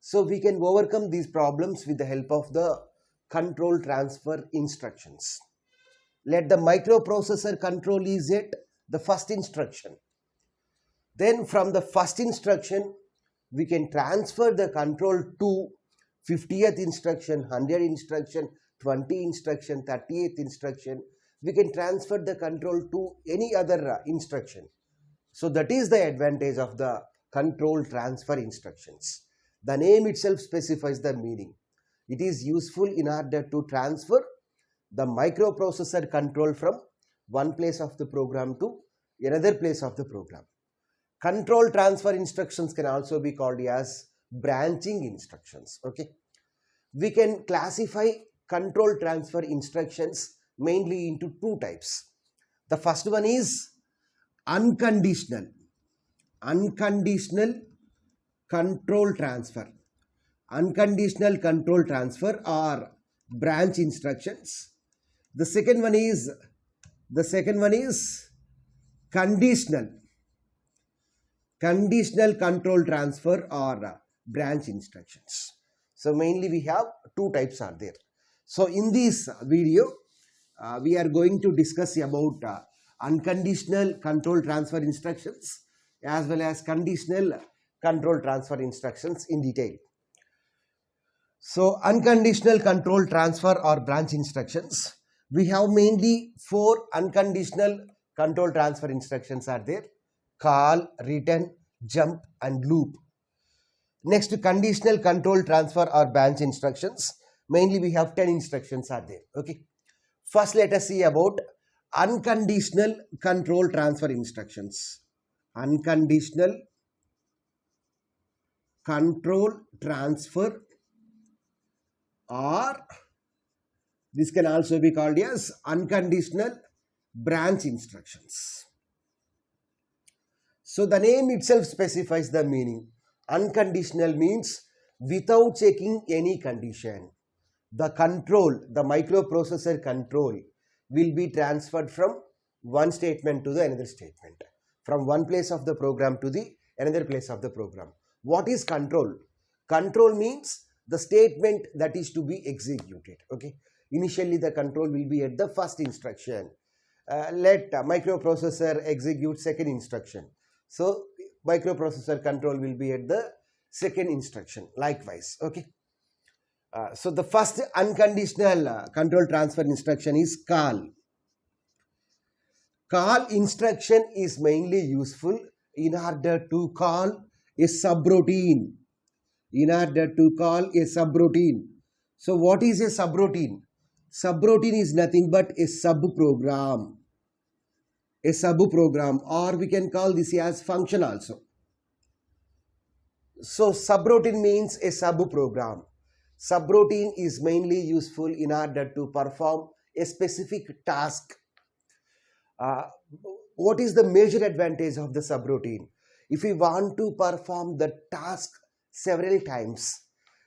So we can overcome these problems with the help of the control transfer instructions. Let the microprocessor control is at the first instruction. Then from the first instruction, we can transfer the control to 50th instruction, 100th instruction, 20th instruction, 30th instruction. We can transfer the control to any other instruction. So that is the advantage of the control transfer instructions. The name itself specifies the meaning. It is useful in order to transfer the microprocessor control from one place of the program to another place of the program. Control transfer instructions can also be called as branching instructions. Okay. We can classify control transfer instructions mainly into two types. The first one is unconditional. unconditional control transfer. Unconditional control transfer or branch instructions. The second one is conditional control transfer or branch instructions. So mainly we have two types are there. So in this video we are going to discuss about unconditional control transfer instructions as well as conditional control transfer instructions in detail. So unconditional control transfer or branch instructions, we have mainly 4 unconditional control transfer instructions are there: call, return, jump and loop. Next, conditional control transfer or branch instructions, mainly we have 10 instructions are there. Okay. First let us see about unconditional control transfer instructions. Unconditional control transfer, or this can also be called as unconditional branch instructions. So the name itself specifies the meaning. Unconditional means without checking any condition. The control, the microprocessor control will be transferred from one statement to the another statement, from one place of the program to the another place of the program. What is control? Control means the statement that is to be executed. Okay. Initially the control will be at the first instruction. Let microprocessor execute second instruction. So microprocessor control will be at the second instruction likewise. Okay. So the first unconditional control transfer instruction is call. Call instruction is mainly useful in order to call a subroutine. In order to call a subroutine. So what is a subroutine? Subroutine is nothing but a subprogram. A subprogram, or we can call this as function also. So subroutine means a subprogram. Subroutine is mainly useful in order to perform a specific task. What is the major advantage of the subroutine? If we want to perform the task several times,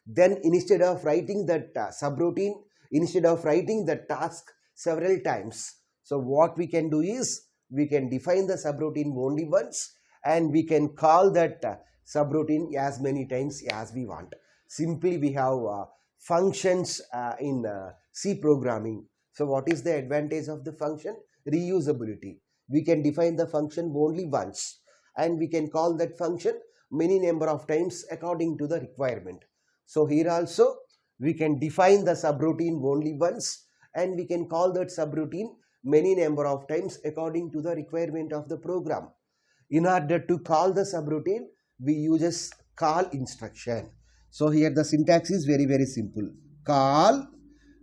then instead of writing that subroutine, instead of writing the task several times, so what we can do is we can define the subroutine only once and we can call that subroutine as many times as we want. Simply we have functions in C programming. So what is the advantage of the function? Reusability. We can define the function only once and we can call that function many number of times according to the requirement. So here also we can define the subroutine only once and we can call that subroutine many number of times according to the requirement of the program. In order to call the subroutine, we use call instruction. So here the syntax is very simple. Call,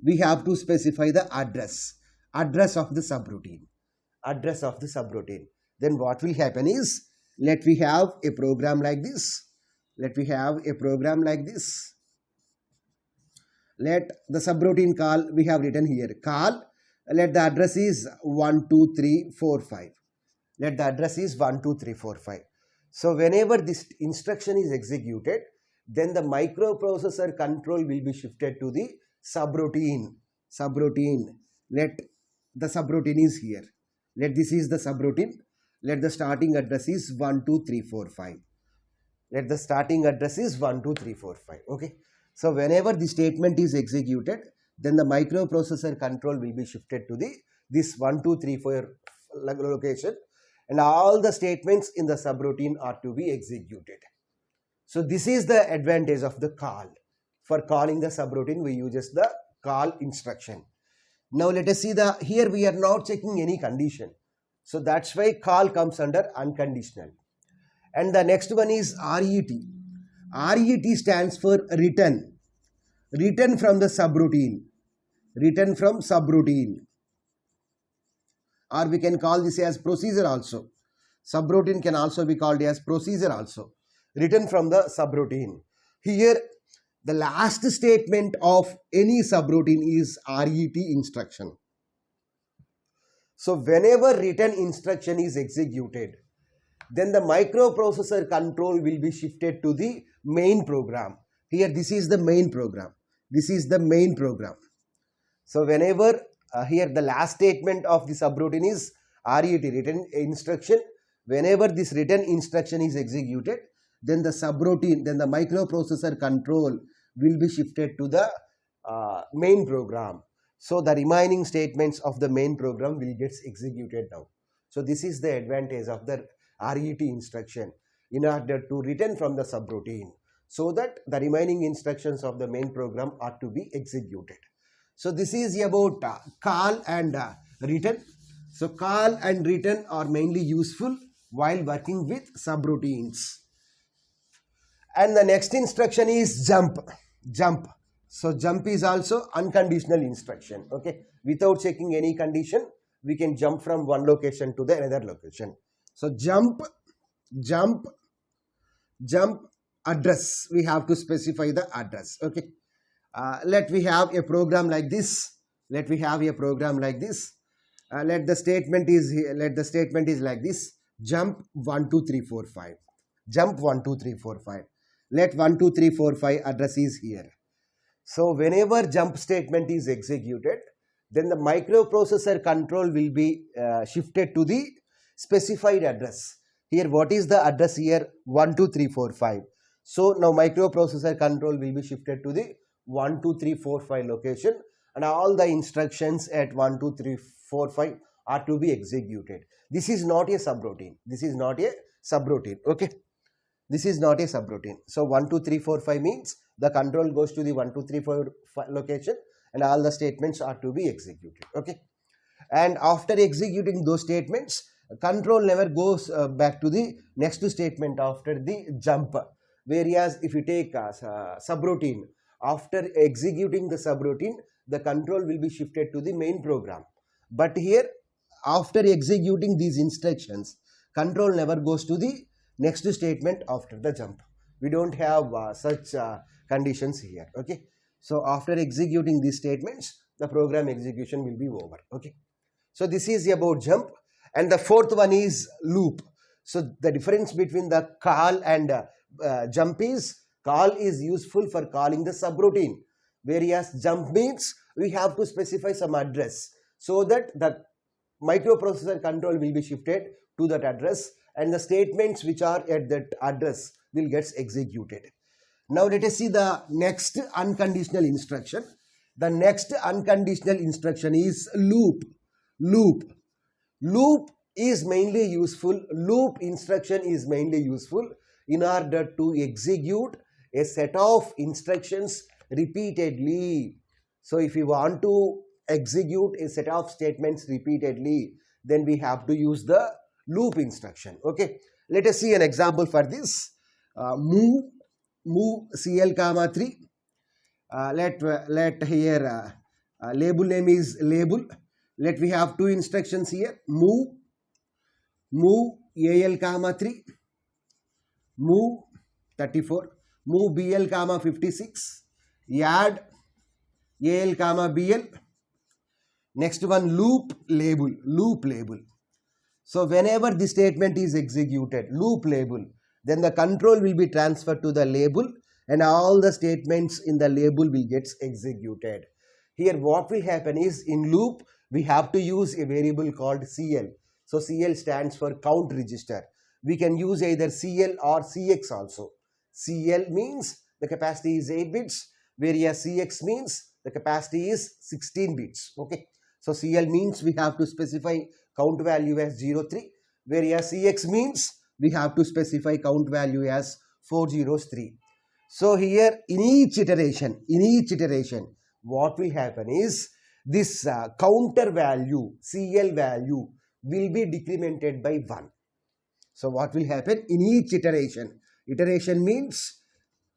we have to specify the address of the subroutine. Address of the subroutine. Then what will happen is, let we have a program like this. Let we have a program like this. Let the subroutine call, we have written here, call, let the address is 12345. Let the address is 12345. So whenever this instruction is executed, then the microprocessor control will be shifted to the subroutine. Let the subroutine is here. Let this is the subroutine. Let the starting address is 12345. Let the starting address is 12345. Okay. So whenever the statement is executed, then the microprocessor control will be shifted to this 1234 location, and all the statements in the subroutine are to be executed. So this is the advantage of the call. For calling the subroutine, we use the call instruction. Now let us see here we are not checking any condition. So that's why call comes under unconditional. And the next one is RET. RET stands for return. Return from the subroutine. Return from subroutine. Or we can call this as procedure also. Subroutine can also be called as procedure also. Return from the subroutine. Here the last statement of any subroutine is RET instruction. So whenever return instruction is executed, then the microprocessor control will be shifted to the main program. Here this is the main program. This is the main program. So whenever here the last statement of the subroutine is RET, written instruction. Whenever this written instruction is executed, then the subroutine, then the microprocessor control will be shifted to the main program. So the remaining statements of the main program will get executed now. So this is the advantage of the RET instruction in order to return from the subroutine, so that the remaining instructions of the main program are to be executed. So this is about call and return. So call and return are mainly useful while working with subroutines. And the next instruction is jump. Jump. So jump is also unconditional instruction. Okay, without checking any condition, we can jump from one location to the another location. So jump, jump, jump, address. We have to specify the address. Okay. Let we have a program like this. Let we have a program like this. Let the statement is here. Let the statement is like this. Jump 1 2 3 4 5. Jump 1 2 3 4 5. Let 1 2 3 4 5 address is here. So whenever jump statement is executed, then the microprocessor control will be shifted to the specified address. Here what is the address here? 1 2 3 4 5. So now microprocessor control will be shifted to the 1 2 3 4 5 location, and all the instructions at 1 2 3 4 5 are to be executed. This is not a subroutine. This is not a subroutine. Okay. This is not a subroutine. So 1 2 3 4 5 means the control goes to the 1 2 3 4 5 location, and all the statements are to be executed. Okay. And after executing those statements, control never goes back to the next statement after the jump. Whereas if you take subroutine, after executing the subroutine, the control will be shifted to the main program. But here, after executing these instructions, control never goes to the next statement after the jump. We don't have such conditions here. Okay. So after executing these statements, the program execution will be over. Okay. So this is about jump. And the fourth one is loop. So the difference between the call and jump is, call is useful for calling the subroutine, whereas jump means we have to specify some address so that the microprocessor control will be shifted to that address, and the statements which are at that address will get executed. Now let us see the next unconditional instruction. The next unconditional instruction is loop. Loop. Loop is mainly useful. Loop instruction is mainly useful in order to execute a set of instructions repeatedly. So if you want to execute a set of statements repeatedly, then we have to use the loop instruction. Okay. Let us see an example for this. Move CL comma 3. Let here label name is label. Let we have two instructions here. Move AL comma 3. Move 34. Move BL comma 56. Add AL comma BL. Next one, loop label. Loop label. So whenever the statement is executed, loop label, then the control will be transferred to the label, and all the statements in the label will get executed. Here what will happen is, in loop we have to use a variable called CL. So CL stands for count register. We can use either CL or CX also. CL means the capacity is 8 bits, whereas CX means the capacity is 16 bits. Okay. So CL means we have to specify count value as 03, whereas CX means we have to specify count value as 403. So here in each iteration, what will happen is, this counter value, CL value, will be decremented by 1. So what will happen in each iteration? Iteration means,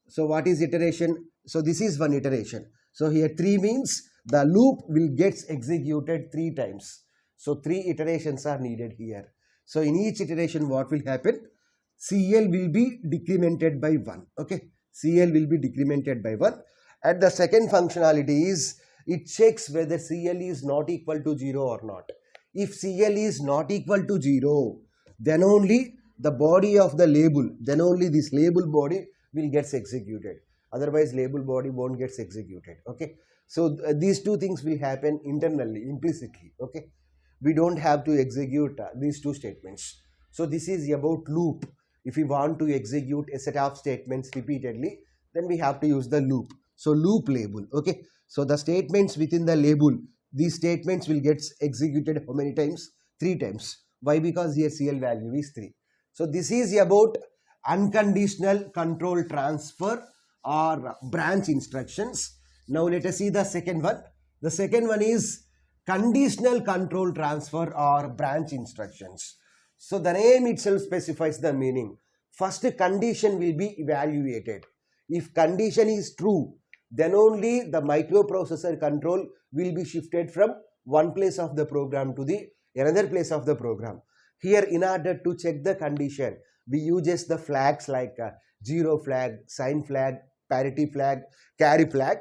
so what is iteration? So this is one iteration. So here 3 means the loop will get executed 3 times. So 3 iterations are needed here. So in each iteration what will happen? CL will be decremented by 1. Okay. CL will be decremented by 1. And the second functionality is, it checks whether CL is not equal to 0 or not. If CL is not equal to 0, then only the body of the label, then only this label body will gets executed. Otherwise label body won't gets executed. Okay, so these two things will happen internally, implicitly. Okay, we don't have to execute these two statements. So this is about loop. If we want to execute a set of statements repeatedly, then we have to use the loop. So loop label. Okay, so the statements within the label, these statements will get executed how many times? 3 times. Why? Because here CL value is 3. So this is about unconditional control transfer or branch instructions. Now let us see the second one. The second one is conditional control transfer or branch instructions. So the name itself specifies the meaning. First condition will be evaluated. If condition is true, then only the microprocessor control will be shifted from one place of the program to the another place of the program. Here, in order to check the condition, we use the flags like 0 flag, sign flag, parity flag, carry flag.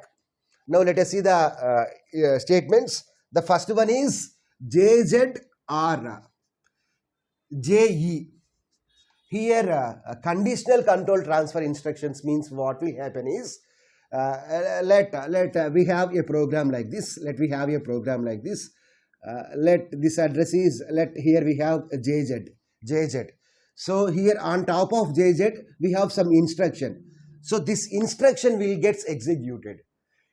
Now let us see the statements. The first one is JZ or JE. Here conditional control transfer instructions means what will happen is we have a program like this. Let this address is, here we have JZ. So here on top of JZ we have some instruction. So this instruction will get executed.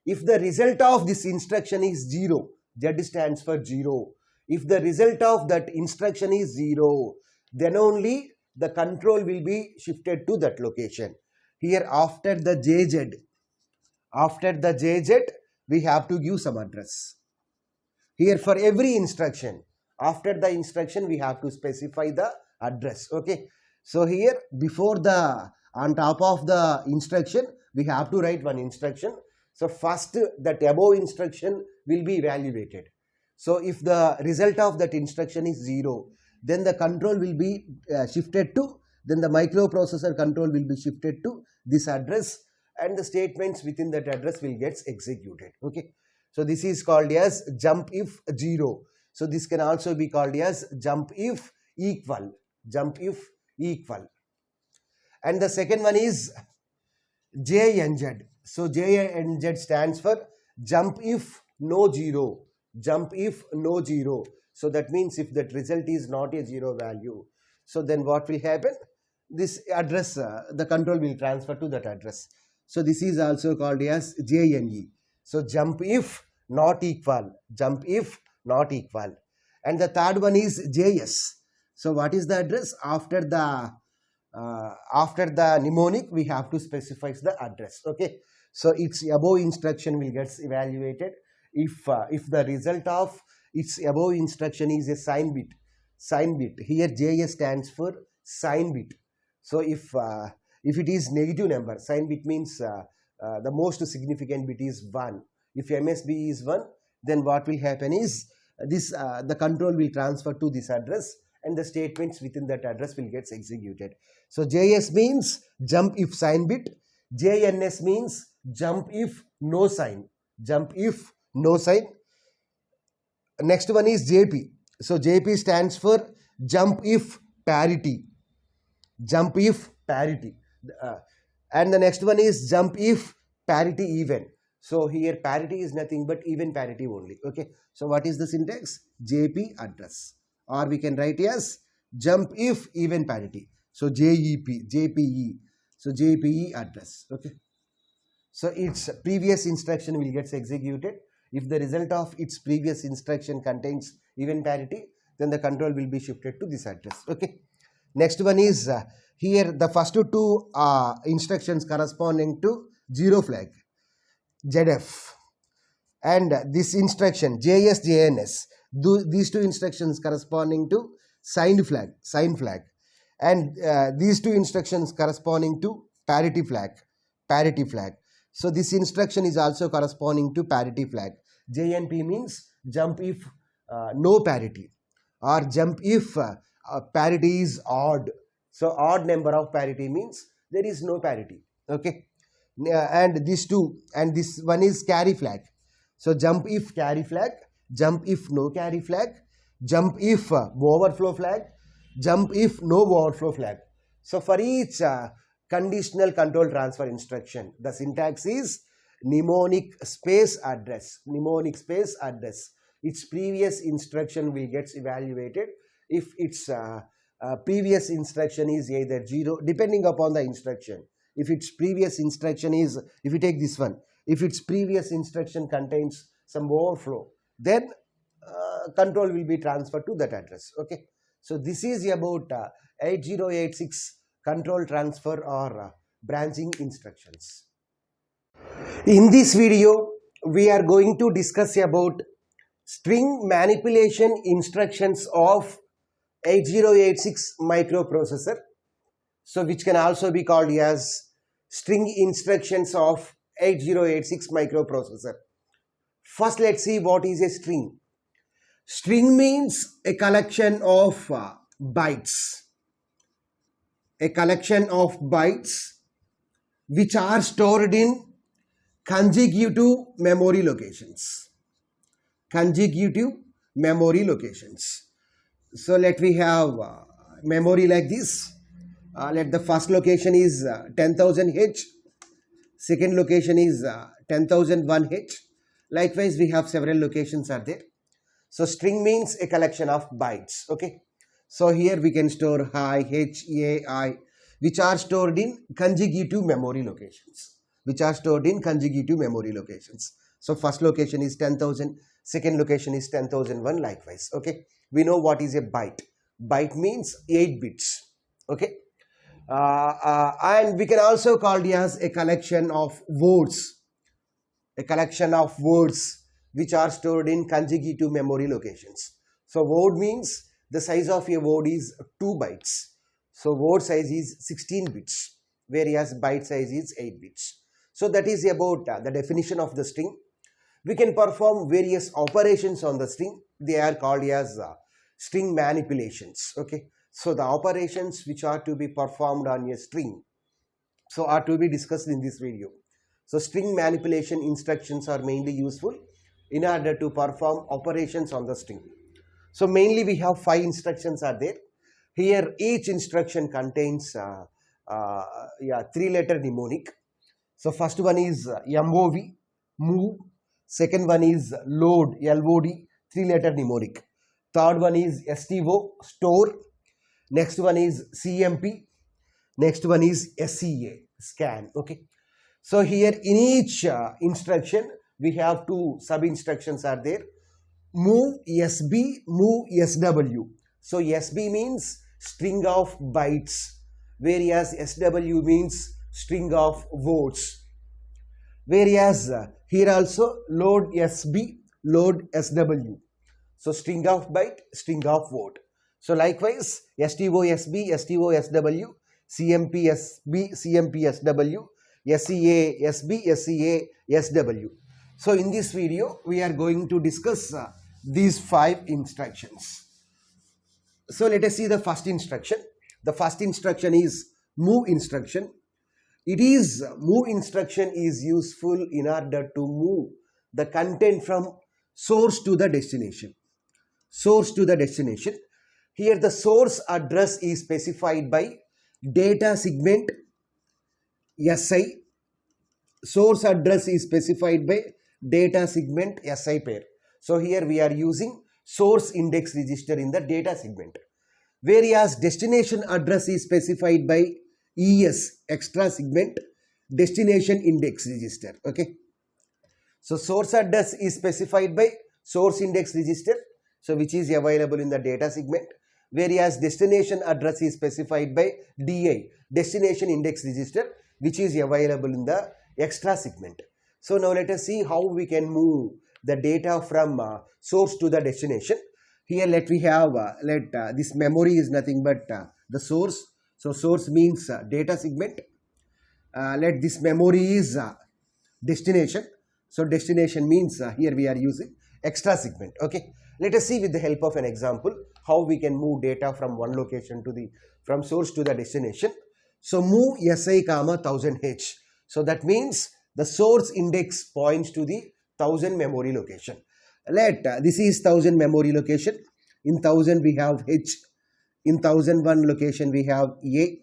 If the result of this instruction is 0, Z stands for 0. If the result of that instruction is 0, then only the control will be shifted to that location. Here after the JZ, we have to give some address. Here for every instruction, after the instruction we have to specify the address. Okay, so here on top of the instruction we have to write one instruction. So first that above instruction will be evaluated. So if the result of that instruction is 0, then the control will be shifted to, then the microprocessor control will be shifted to this address, and the statements within that address will get executed. Okay, so this is called as jump if 0. So this can also be called as jump if equal. And the second one is JNZ. So JNZ stands for jump if no 0. So that means if that result is not a 0 value, so then what will happen? This address, the control will transfer to that address. So this is also called as JNE. So jump if not equal. And the third one is JS. So what is the address? After the mnemonic we have to specify the address. Okay, so its above instruction will get evaluated. If the result of its above instruction is a sign bit, here JS stands for sign bit. So if it is negative number, sign bit means the most significant bit is 1. If MSB is 1, then what will happen is the control will transfer to this address, and the statements within that address will get executed. So JS means jump if sign bit, JNS means jump if no sign. Next one is JP. So JP stands for jump if parity. And the next one is jump if parity even. So here parity is nothing but even parity only. Okay, so what is the syntax? JP address, or we can write as jump if even parity. So JPE. So JPE address. Okay, so its previous instruction will get executed. If the result of its previous instruction contains even parity, then the control will be shifted to this address. Okay, next one is here the first two instructions corresponding to 0 flag, ZF, and this instruction JS, JNS, these two instructions corresponding to sign flag, and these two instructions corresponding to parity flag. So this instruction is also corresponding to parity flag. JNP means jump if no parity, or jump if parity is odd. So odd number of parity means there is no parity. Okay, and these two, and this one is carry flag. So jump if carry flag, jump if no carry flag, jump if overflow flag, jump if no overflow flag. So for each conditional control transfer instruction, the syntax is mnemonic space address. Mnemonic space address. Its previous instruction will get evaluated if its previous instruction is either 0, depending upon the instruction. If its previous instruction is, if you take this one, if its previous instruction contains some overflow, then control will be transferred to that address. Okay. So this is about 8086 control transfer or branching instructions. In this video, we are going to discuss about string manipulation instructions of 8086 microprocessor. So which can also be called as string instructions of 8086 microprocessor. First, let's see what is a string. String means a collection of bytes. A collection of bytes which are stored in consecutive memory locations. Consecutive memory locations. So let we have memory like this. Let the first location is 10,000 H. Second location is 10,001 H. Likewise, we have several locations are there. So string means a collection of bytes. Okay. So here we can store I, H, A, I, which are stored in consecutive memory locations. Which are stored in consecutive memory locations. So first location is 10,000. Second location is 10,001. Likewise. Okay. We know what is a byte. Byte means 8 bits. Okay. And we can also call it as a collection of words. A collection of words which are stored in consecutive memory locations. So word means the size of a word is 2 bytes. So word size is 16 bits, whereas byte size is 8 bits. So that is about the definition of the string. We can perform various operations on the string. They are called as string manipulations. Okay. So the operations which are to be performed on a string, so are to be discussed in this video. So string manipulation instructions are mainly useful in order to perform operations on the string. So mainly we have 5 instructions are there. Here each instruction contains 3-letter mnemonic. So first one is MOV, move. Second one is load, LOD, 3-letter mnemonic. Third one is STO, store. Next one is CMP. Next one is SCA, scan. Okay. So here in each instruction, we have 2 sub instructions are there. Move SB, move SW. So SB means string of bytes, whereas SW means string of words. Whereas here also load SB, load SW. So string of byte, string of word. So likewise STO SB, STO SW, CMP SB, CMP SW, SCA SB, SCA SW. So in this video we are going to discuss these 5 instructions. So let us see the first instruction. The first instruction is move instruction. It is move instruction is useful in order to move the content from source to the destination. Source to the destination. Here the source address is specified by data segment SI. Source address is specified by data segment SI pair. So here we are using source index register in the data segment. Whereas destination address is specified by ES, extra segment destination index register. Okay. So source address is specified by source index register, so which is available in the data segment. Whereas destination address is specified by DI, destination index register, which is available in the extra segment. So now let us see how we can move the data from source to the destination. Here let we have this memory is nothing but the source. So source means data segment. Let this memory is destination. So destination means here we are using extra segment. Okay. Let us see with the help of an example how we can move data from one location to the from source to the destination. So move SI comma 1000H. So that means the source index points to the 1000 memory location. Let this is 1000 memory location. In 1000 we have H. In 1001 location we have A.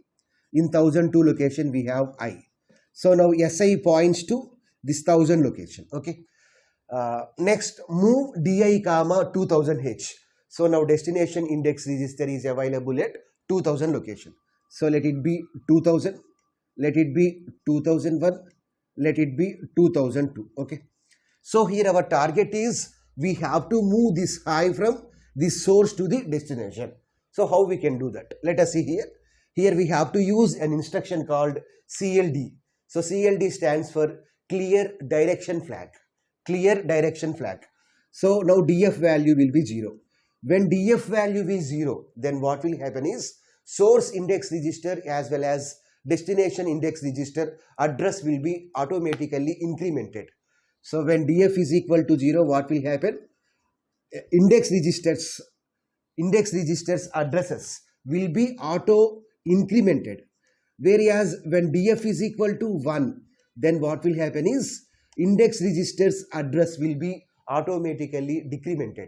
In 1002 location we have I. So now SI points to this 1000 location. Okay. Next, move DI comma 2000H. So now destination index register is available at 2000 location. So let it be 2000, let it be 2001, let it be 2002. Okay. So here our target is we have to move this high from the source to the destination. So how we can do that? Let us see here. Here we have to use an instruction called CLD. So CLD stands for clear direction flag. Clear direction flag. So now DF value will be 0. When DF value is 0, then what will happen is source index register as well as destination index register address will be automatically incremented. So when DF is equal to 0, what will happen? Index registers addresses will be auto incremented. Whereas when DF is equal to 1, then what will happen is index registers address will be automatically decremented.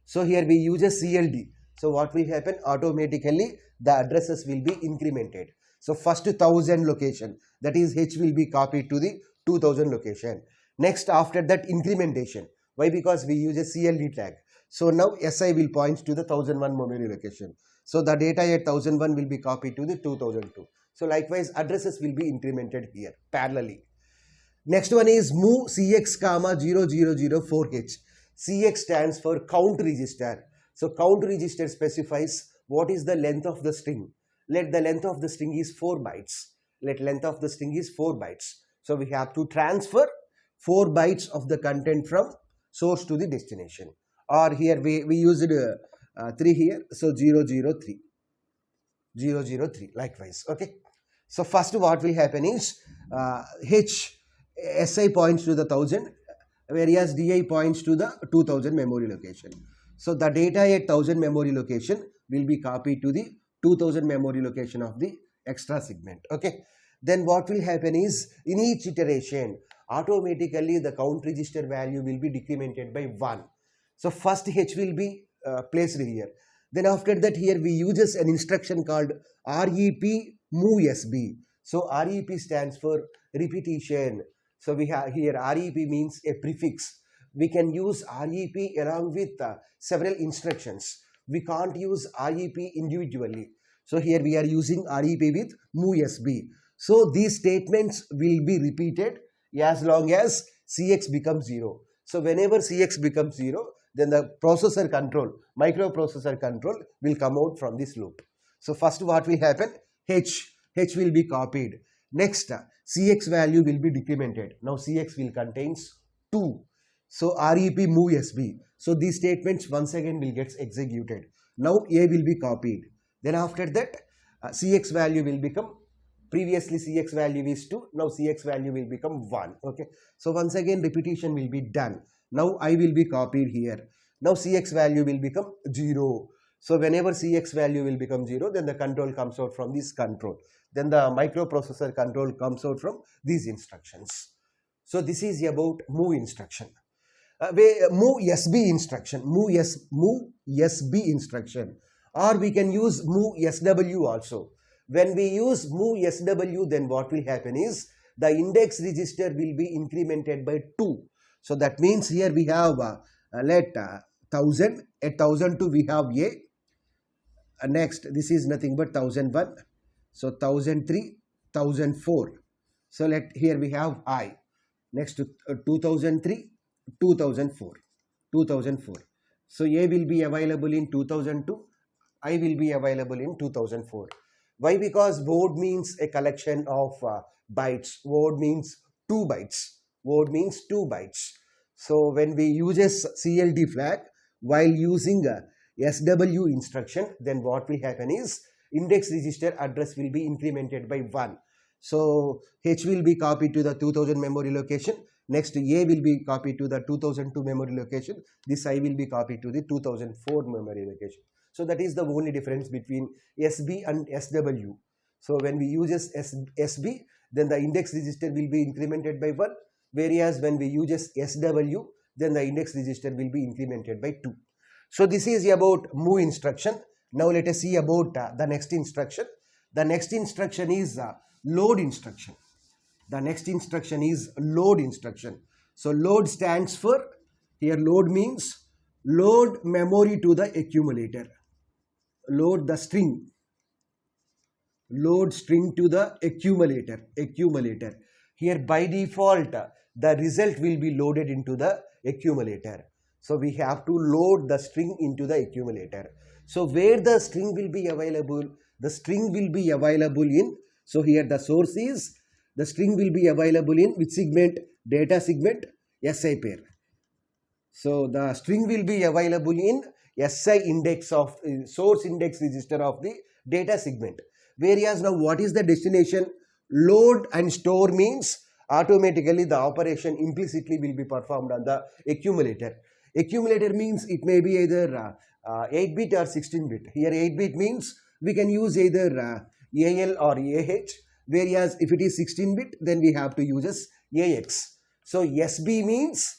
So here we use a CLD. So what will happen? Automatically the addresses will be incremented. So first 1000 location, that is H, will be copied to the 2000 location. Next, after that, incrementation. Why? Because we use a CLD tag. So now SI will point to the 1001 memory location. So the data at 1001 will be copied to the 2002. So likewise addresses will be incremented here parallelly. Next one is move CX comma 0004H. CX stands for count register. So count register specifies what is the length of the string. Let the length of the string is 4 bytes. Let length of the string is 4 bytes. So we have to transfer 4 bytes of the content from source to the destination. Or here we used 3 here. So 003. 003 likewise. Okay. So first what will happen is SI points to the 1000, whereas DI points to the 2000 memory location. So the data at 1000 memory location will be copied to the 2000 memory location of the extra segment. Okay. Then what will happen is in each iteration automatically the count register value will be decremented by 1. So first H will be placed here. Then after that here we uses an instruction called REP move SB. So REP stands for repetition. So we have here REP means a prefix. We can use REP along with several instructions. We can't use REP individually. So here we are using REP with move SB. So these statements will be repeated as long as CX becomes 0. So whenever CX becomes 0, then the processor control, microprocessor control will come out from this loop. So first what will happen? H will be copied. Next, CX value will be decremented. Now CX will contains 2. So REP move SB. So these statements once again will get executed. Now A will be copied. Then after that, CX value will become, previously CX value is 2. Now CX value will become 1. Okay. So once again repetition will be done. Now I will be copied here. Now CX value will become 0. So whenever CX value will become 0, then the control comes out from this control. Then the microprocessor control comes out from these instructions. So this is about move instruction. Move SB instruction. Move SB instruction. Or we can use move SW also. When we use move SW, then what will happen is the index register will be incremented by 2. So that means here we have 1000, at 1002 we have A. Next, this is nothing but 1001. So 1003, 1004. So here we have I. Next to 2003, 2004, 2004. So A will be available in 2002. I will be available in 2004. Why? Because word means a collection of bytes. Word means 2 bytes. Word means 2 bytes. So when we use CLD flag while using SW instruction, then what will happen is index register address will be incremented by 1. So H will be copied to the 2000 memory location. Next A will be copied to the 2002 memory location. This I will be copied to the 2004 memory location. So that is the only difference between SB and SW. So when we use SB, then the index register will be incremented by 1. Whereas when we use SW, then the index register will be incremented by 2. So this is about move instruction. Now let us see about the next instruction. The next instruction is load instruction. The next instruction is load instruction. So load stands for, here load means load memory to the accumulator. Load the string. Load string to the accumulator. Here by default the result will be loaded into the accumulator. So we have to load the string into the accumulator. So where the string will be available? The string will be available in, so here the source is, the string will be available in which segment? Data segment, SI pair. So the string will be available in SI index of source index register of the data segment. Whereas now what is the destination? Load and store means automatically the operation implicitly will be performed on the accumulator. Accumulator means it may be either 8-bit or 16-bit. Here 8-bit means we can use either AL or AH, whereas if it is 16-bit then we have to use as AX. So SB means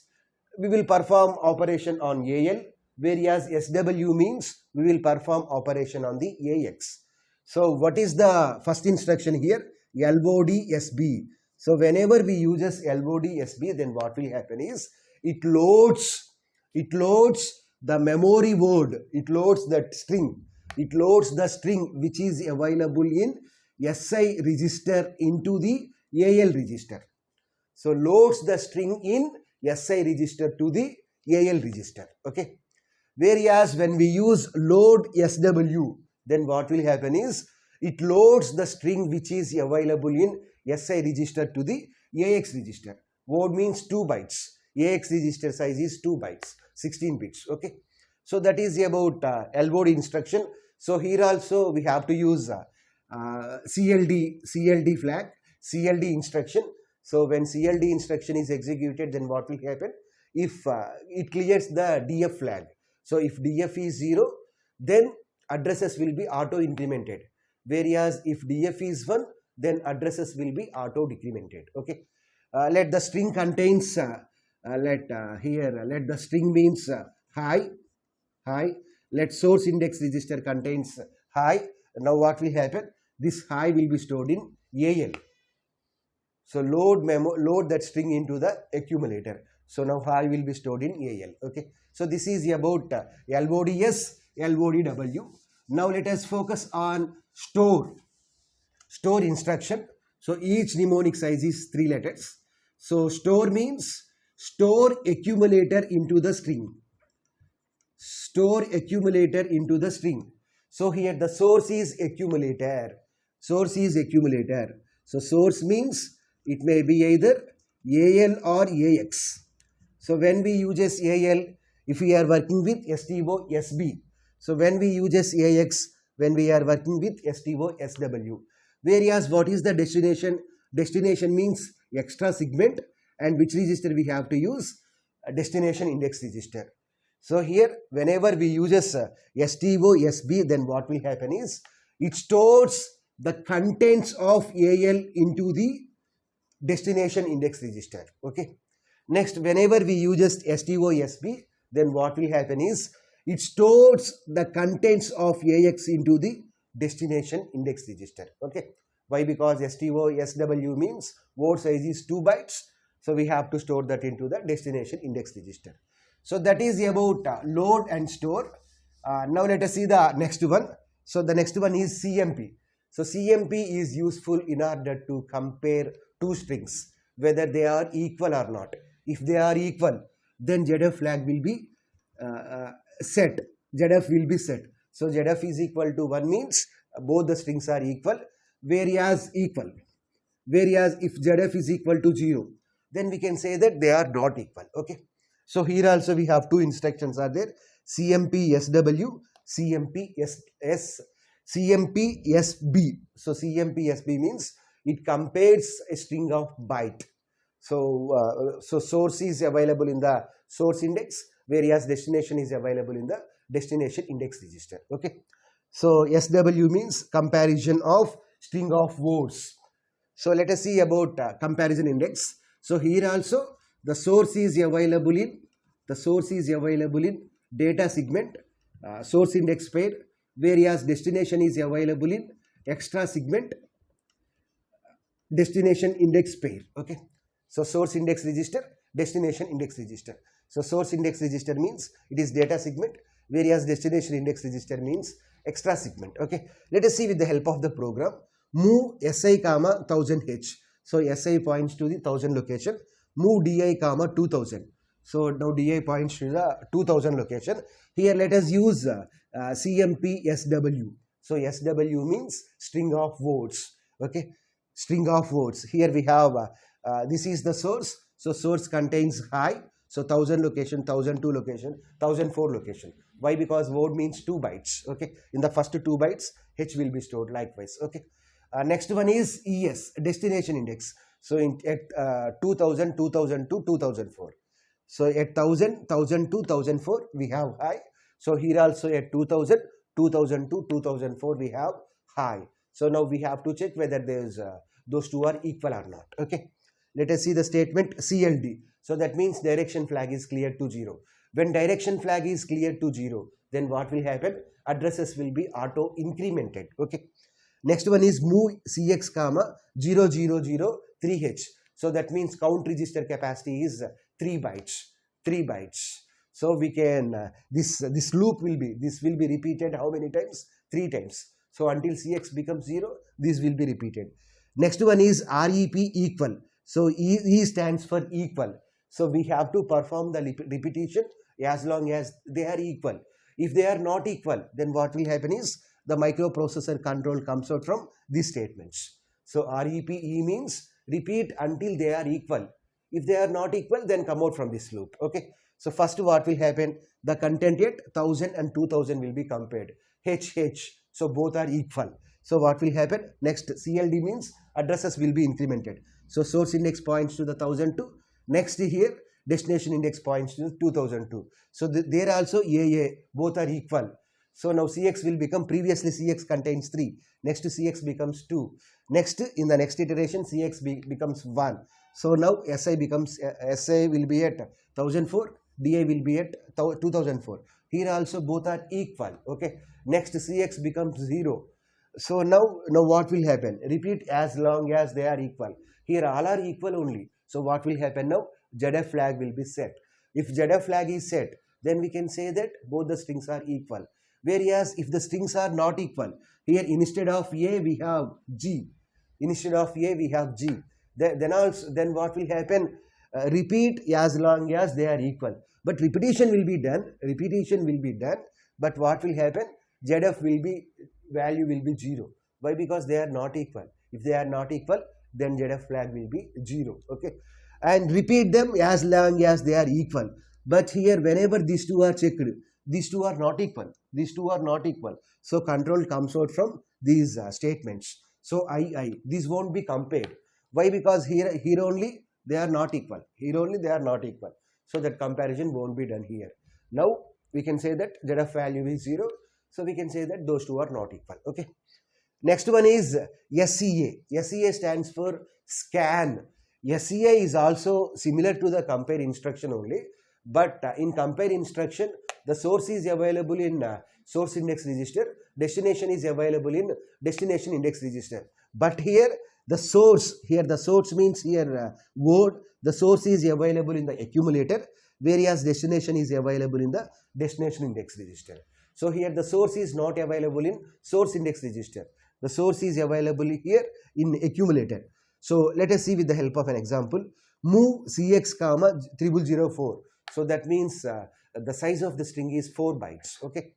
we will perform operation on AL, whereas SW means we will perform operation on the AX. So what is the first instruction here? LOD SB. So whenever we uses LOD SB, then what will happen is it loads the memory word, it loads that string, it loads the string which is available in SI register into the AL register. So loads the string in SI register to the AL register. Okay. Whereas when we use load SW, then what will happen is it loads the string which is available in SI register to the AX register. Word means 2 bytes. AX register size is 2 bytes, 16 bits. Okay. So that is about LOD instruction. So here also we have to use CLD flag, CLD instruction. So when CLD instruction is executed, then what will happen? If it clears the DF flag. So if DF is 0, then addresses will be auto incremented. Whereas if DF is 1, then addresses will be auto decremented. Okay. Let the string contains let the string means high. Let source index register contains high. Now what will happen? This high will be stored in AL. So load that string into the accumulator. So now high will be stored in AL. Okay. So this is about LODS, LODW. Now let us focus on store instruction. So each mnemonic size is 3 letters. So store means store accumulator into the string. Store accumulator into the string. So here the source is accumulator. Source is accumulator. So source means it may be either AL or AX. So when we uses AL, if we are working with STO SB. So when we uses AX, when we are working with STO SW. Whereas what is the destination? Destination means extra segment, and which register we have to use? Destination index register. So here whenever we uses STO SB, then what will happen is it stores the contents of AL into the destination index register. Okay. Next, whenever we uses STO SB, then what will happen is it stores the contents of AX into the destination index register. Okay. Why? Because STO SW means word size is 2 bytes. So we have to store that into the destination index register. So that is about load and store. Now let us see the next one. So the next one is CMP. So CMP is useful in order to compare two strings, whether they are equal or not. If they are equal, then ZF flag will be set. ZF will be set. So ZF is equal to 1 means both the strings are equal, whereas if ZF is equal to 0, then we can say that they are not equal. Okay. So here also we have two instructions are there. CMP SW, CMP SB. So CMP SB means it compares a string of byte. So source is available in the source index, whereas destination is available in the destination index register. Okay. So SW means comparison of string of words. So let us see about comparison index. So here also the source is available in data segment, source index pair, whereas destination is available in extra segment destination index pair. Okay, so source index register, destination index register. So source index register means it is data segment, whereas destination index register means extra segment. Okay, let us see with the help of the program. Move si comma 1000h. So si points to the 1000 location. Move di comma 2000. So now di points to the 2000 location. Here let us use CMP SW. So SW means string of words. Okay, string of words. Here we have this is the source. So source contains high. So 1000 location, 1002 location, 1004 location. Why? Because word means 2 bytes. Okay, in the first 2 bytes h will be stored likewise. Okay, next one is ES, destination index. So at 2000, 2002, 2004. So at 1000, 1002, 1004 we have high. So here also at 2000, 2002, 2004 we have high. So now we have to check whether there is those two are equal or not. Okay, let us see the statement CLD. So that means direction flag is cleared to 0. When direction flag is cleared to 0, then what will happen? Addresses will be auto incremented. Okay. Next one is move CX comma 0003H. So that means count register capacity is 3 bytes. 3 bytes. So we can this loop will be repeated how many times? 3 times. So until CX becomes 0, this will be repeated. Next one is REP equal. So E stands for equal. So we have to perform the repetition as long as they are equal. If they are not equal, then what will happen is the microprocessor control comes out from these statements. So REPE means repeat until they are equal. If they are not equal, then come out from this loop. Okay. So first what will happen? The content at 1000 and 2000 will be compared. HH. So both are equal. So what will happen? Next CLD means addresses will be incremented. So source index points to the 1002. Next here destination index points to 2002. So there also AA, both are equal. So now CX will become, previously CX contains 3. Next CX becomes 2. Next in the next iteration CX becomes 1. So now SI becomes, SI will be at 1004, DI will be at 2004. Here also both are equal. Okay. Next CX becomes 0. So now what will happen? Repeat as long as they are equal. Here all are equal only. So what will happen now? ZF flag will be set. If ZF flag is set, then we can say that both the strings are equal. Whereas if the strings are not equal, here instead of A we have G. Instead of A we have G. Then what will happen? Repeat as long as they are equal. But repetition will be done. Repetition will be done. But what will happen? ZF will be, value will be 0. Why? Because they are not equal. If they are not equal, then ZF flag will be 0. Okay. And repeat them as long as they are equal. But here whenever these two are checked, these two are not equal. These two are not equal. So control comes out from these statements. So this won't be compared. Why? Because here only they are not equal. Here only they are not equal. So that comparison won't be done here. Now we can say that ZF value is 0. So we can say that those two are not equal. Okay. Next one is SCA. SCA stands for scan. SCA is also similar to the compare instruction only, but in compare instruction the source is available in source index register, destination is available in destination index register. But here the source means here word, the source is available in the accumulator, whereas destination is available in the destination index register. So here the source is not available in source index register. The source is available here in accumulator. So let us see with the help of an example. Move CX comma 0004. So that means the size of the string is 4 bytes. Okay.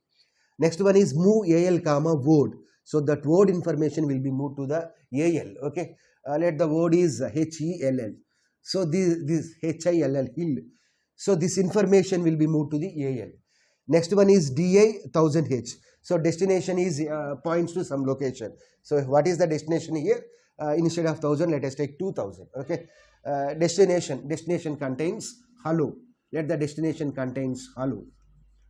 Next one is move AL comma word. So that word information will be moved to the AL. Okay. Let the word is HELL. So this HILL hill. So this information will be moved to the AL. Next one is DI 1000H. So destination is points to some location. So what is the destination here? Instead of 1000, let us take 2000. Okay. Destination contains hello. Let the destination contains hello.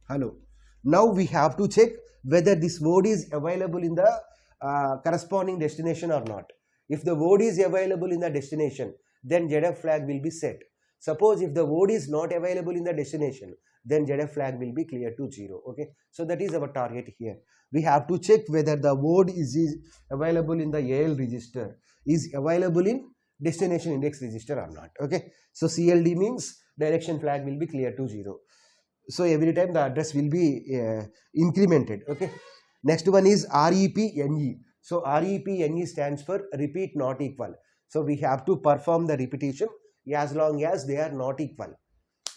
Hello. Now we have to check whether this word is available in the corresponding destination or not. If the word is available in the destination, then ZF flag will be set. Suppose if the word is not available in the destination, then ZF flag will be cleared to 0. Okay, so that is our target here. We have to check whether the word is available in the AL register, is available in destination index register or not. Okay, so CLD means direction flag will be cleared to 0. So every time the address will be incremented. Okay, next one is REPNE. So REPNE stands for repeat not equal. So we have to perform the repetition as long as they are not equal.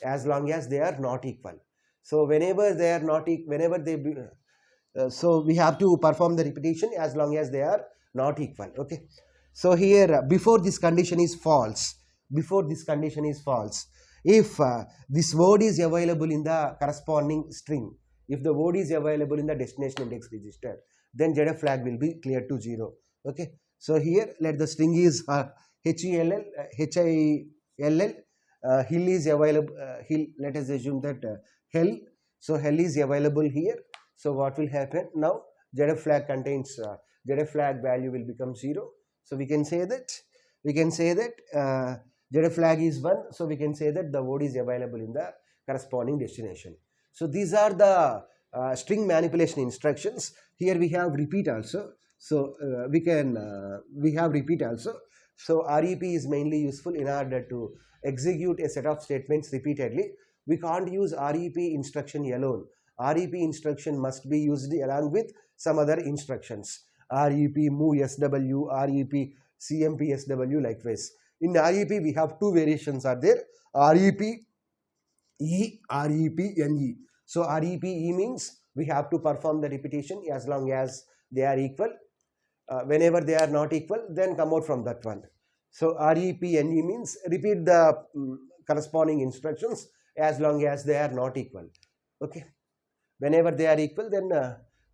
As long as they are not equal. So whenever they are not whenever they be, so we have to perform the repetition as long as they are not equal. Okay, so here before this condition is false, before this condition is false, if this word is available in the corresponding string, if the word is available in the destination index register, then ZF flag will be cleared to 0. Okay, so here let the string is HILL, hill is available, hill, let us assume that hell, so hell is available here. So what will happen now? ZF flag contains ZF flag value will become 0. So we can say that ZF flag is 1. So we can say that the word is available in the corresponding destination. So these are the string manipulation instructions. Here we have repeat also. So we have repeat also. So REP is mainly useful in order to execute a set of statements repeatedly. We can't use REP instruction alone. REP instruction must be used along with some other instructions. REP move SW, REP CMP SW, likewise. In REP we have two variations are there, REP E, REP NE. So REP E means we have to perform the repetition as long as they are equal. Whenever they are not equal, then come out from that one. So REP NE means repeat the corresponding instructions as long as they are not equal. Okay, whenever they are equal, then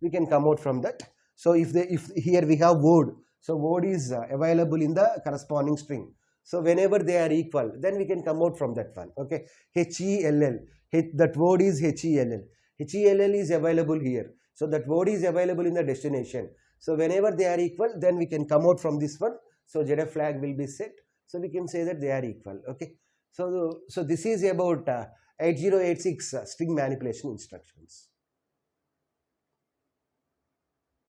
we can come out from that. So if here we have word, so word is available in the corresponding string. So whenever they are equal, then we can come out from that one. Okay, HELL, that word is HELL. HELL is available here. So that word is available in the destination. So whenever they are equal, then we can come out from this one. So ZF flag will be set. So we can say that they are equal. Okay. So this is about 8086 string manipulation instructions.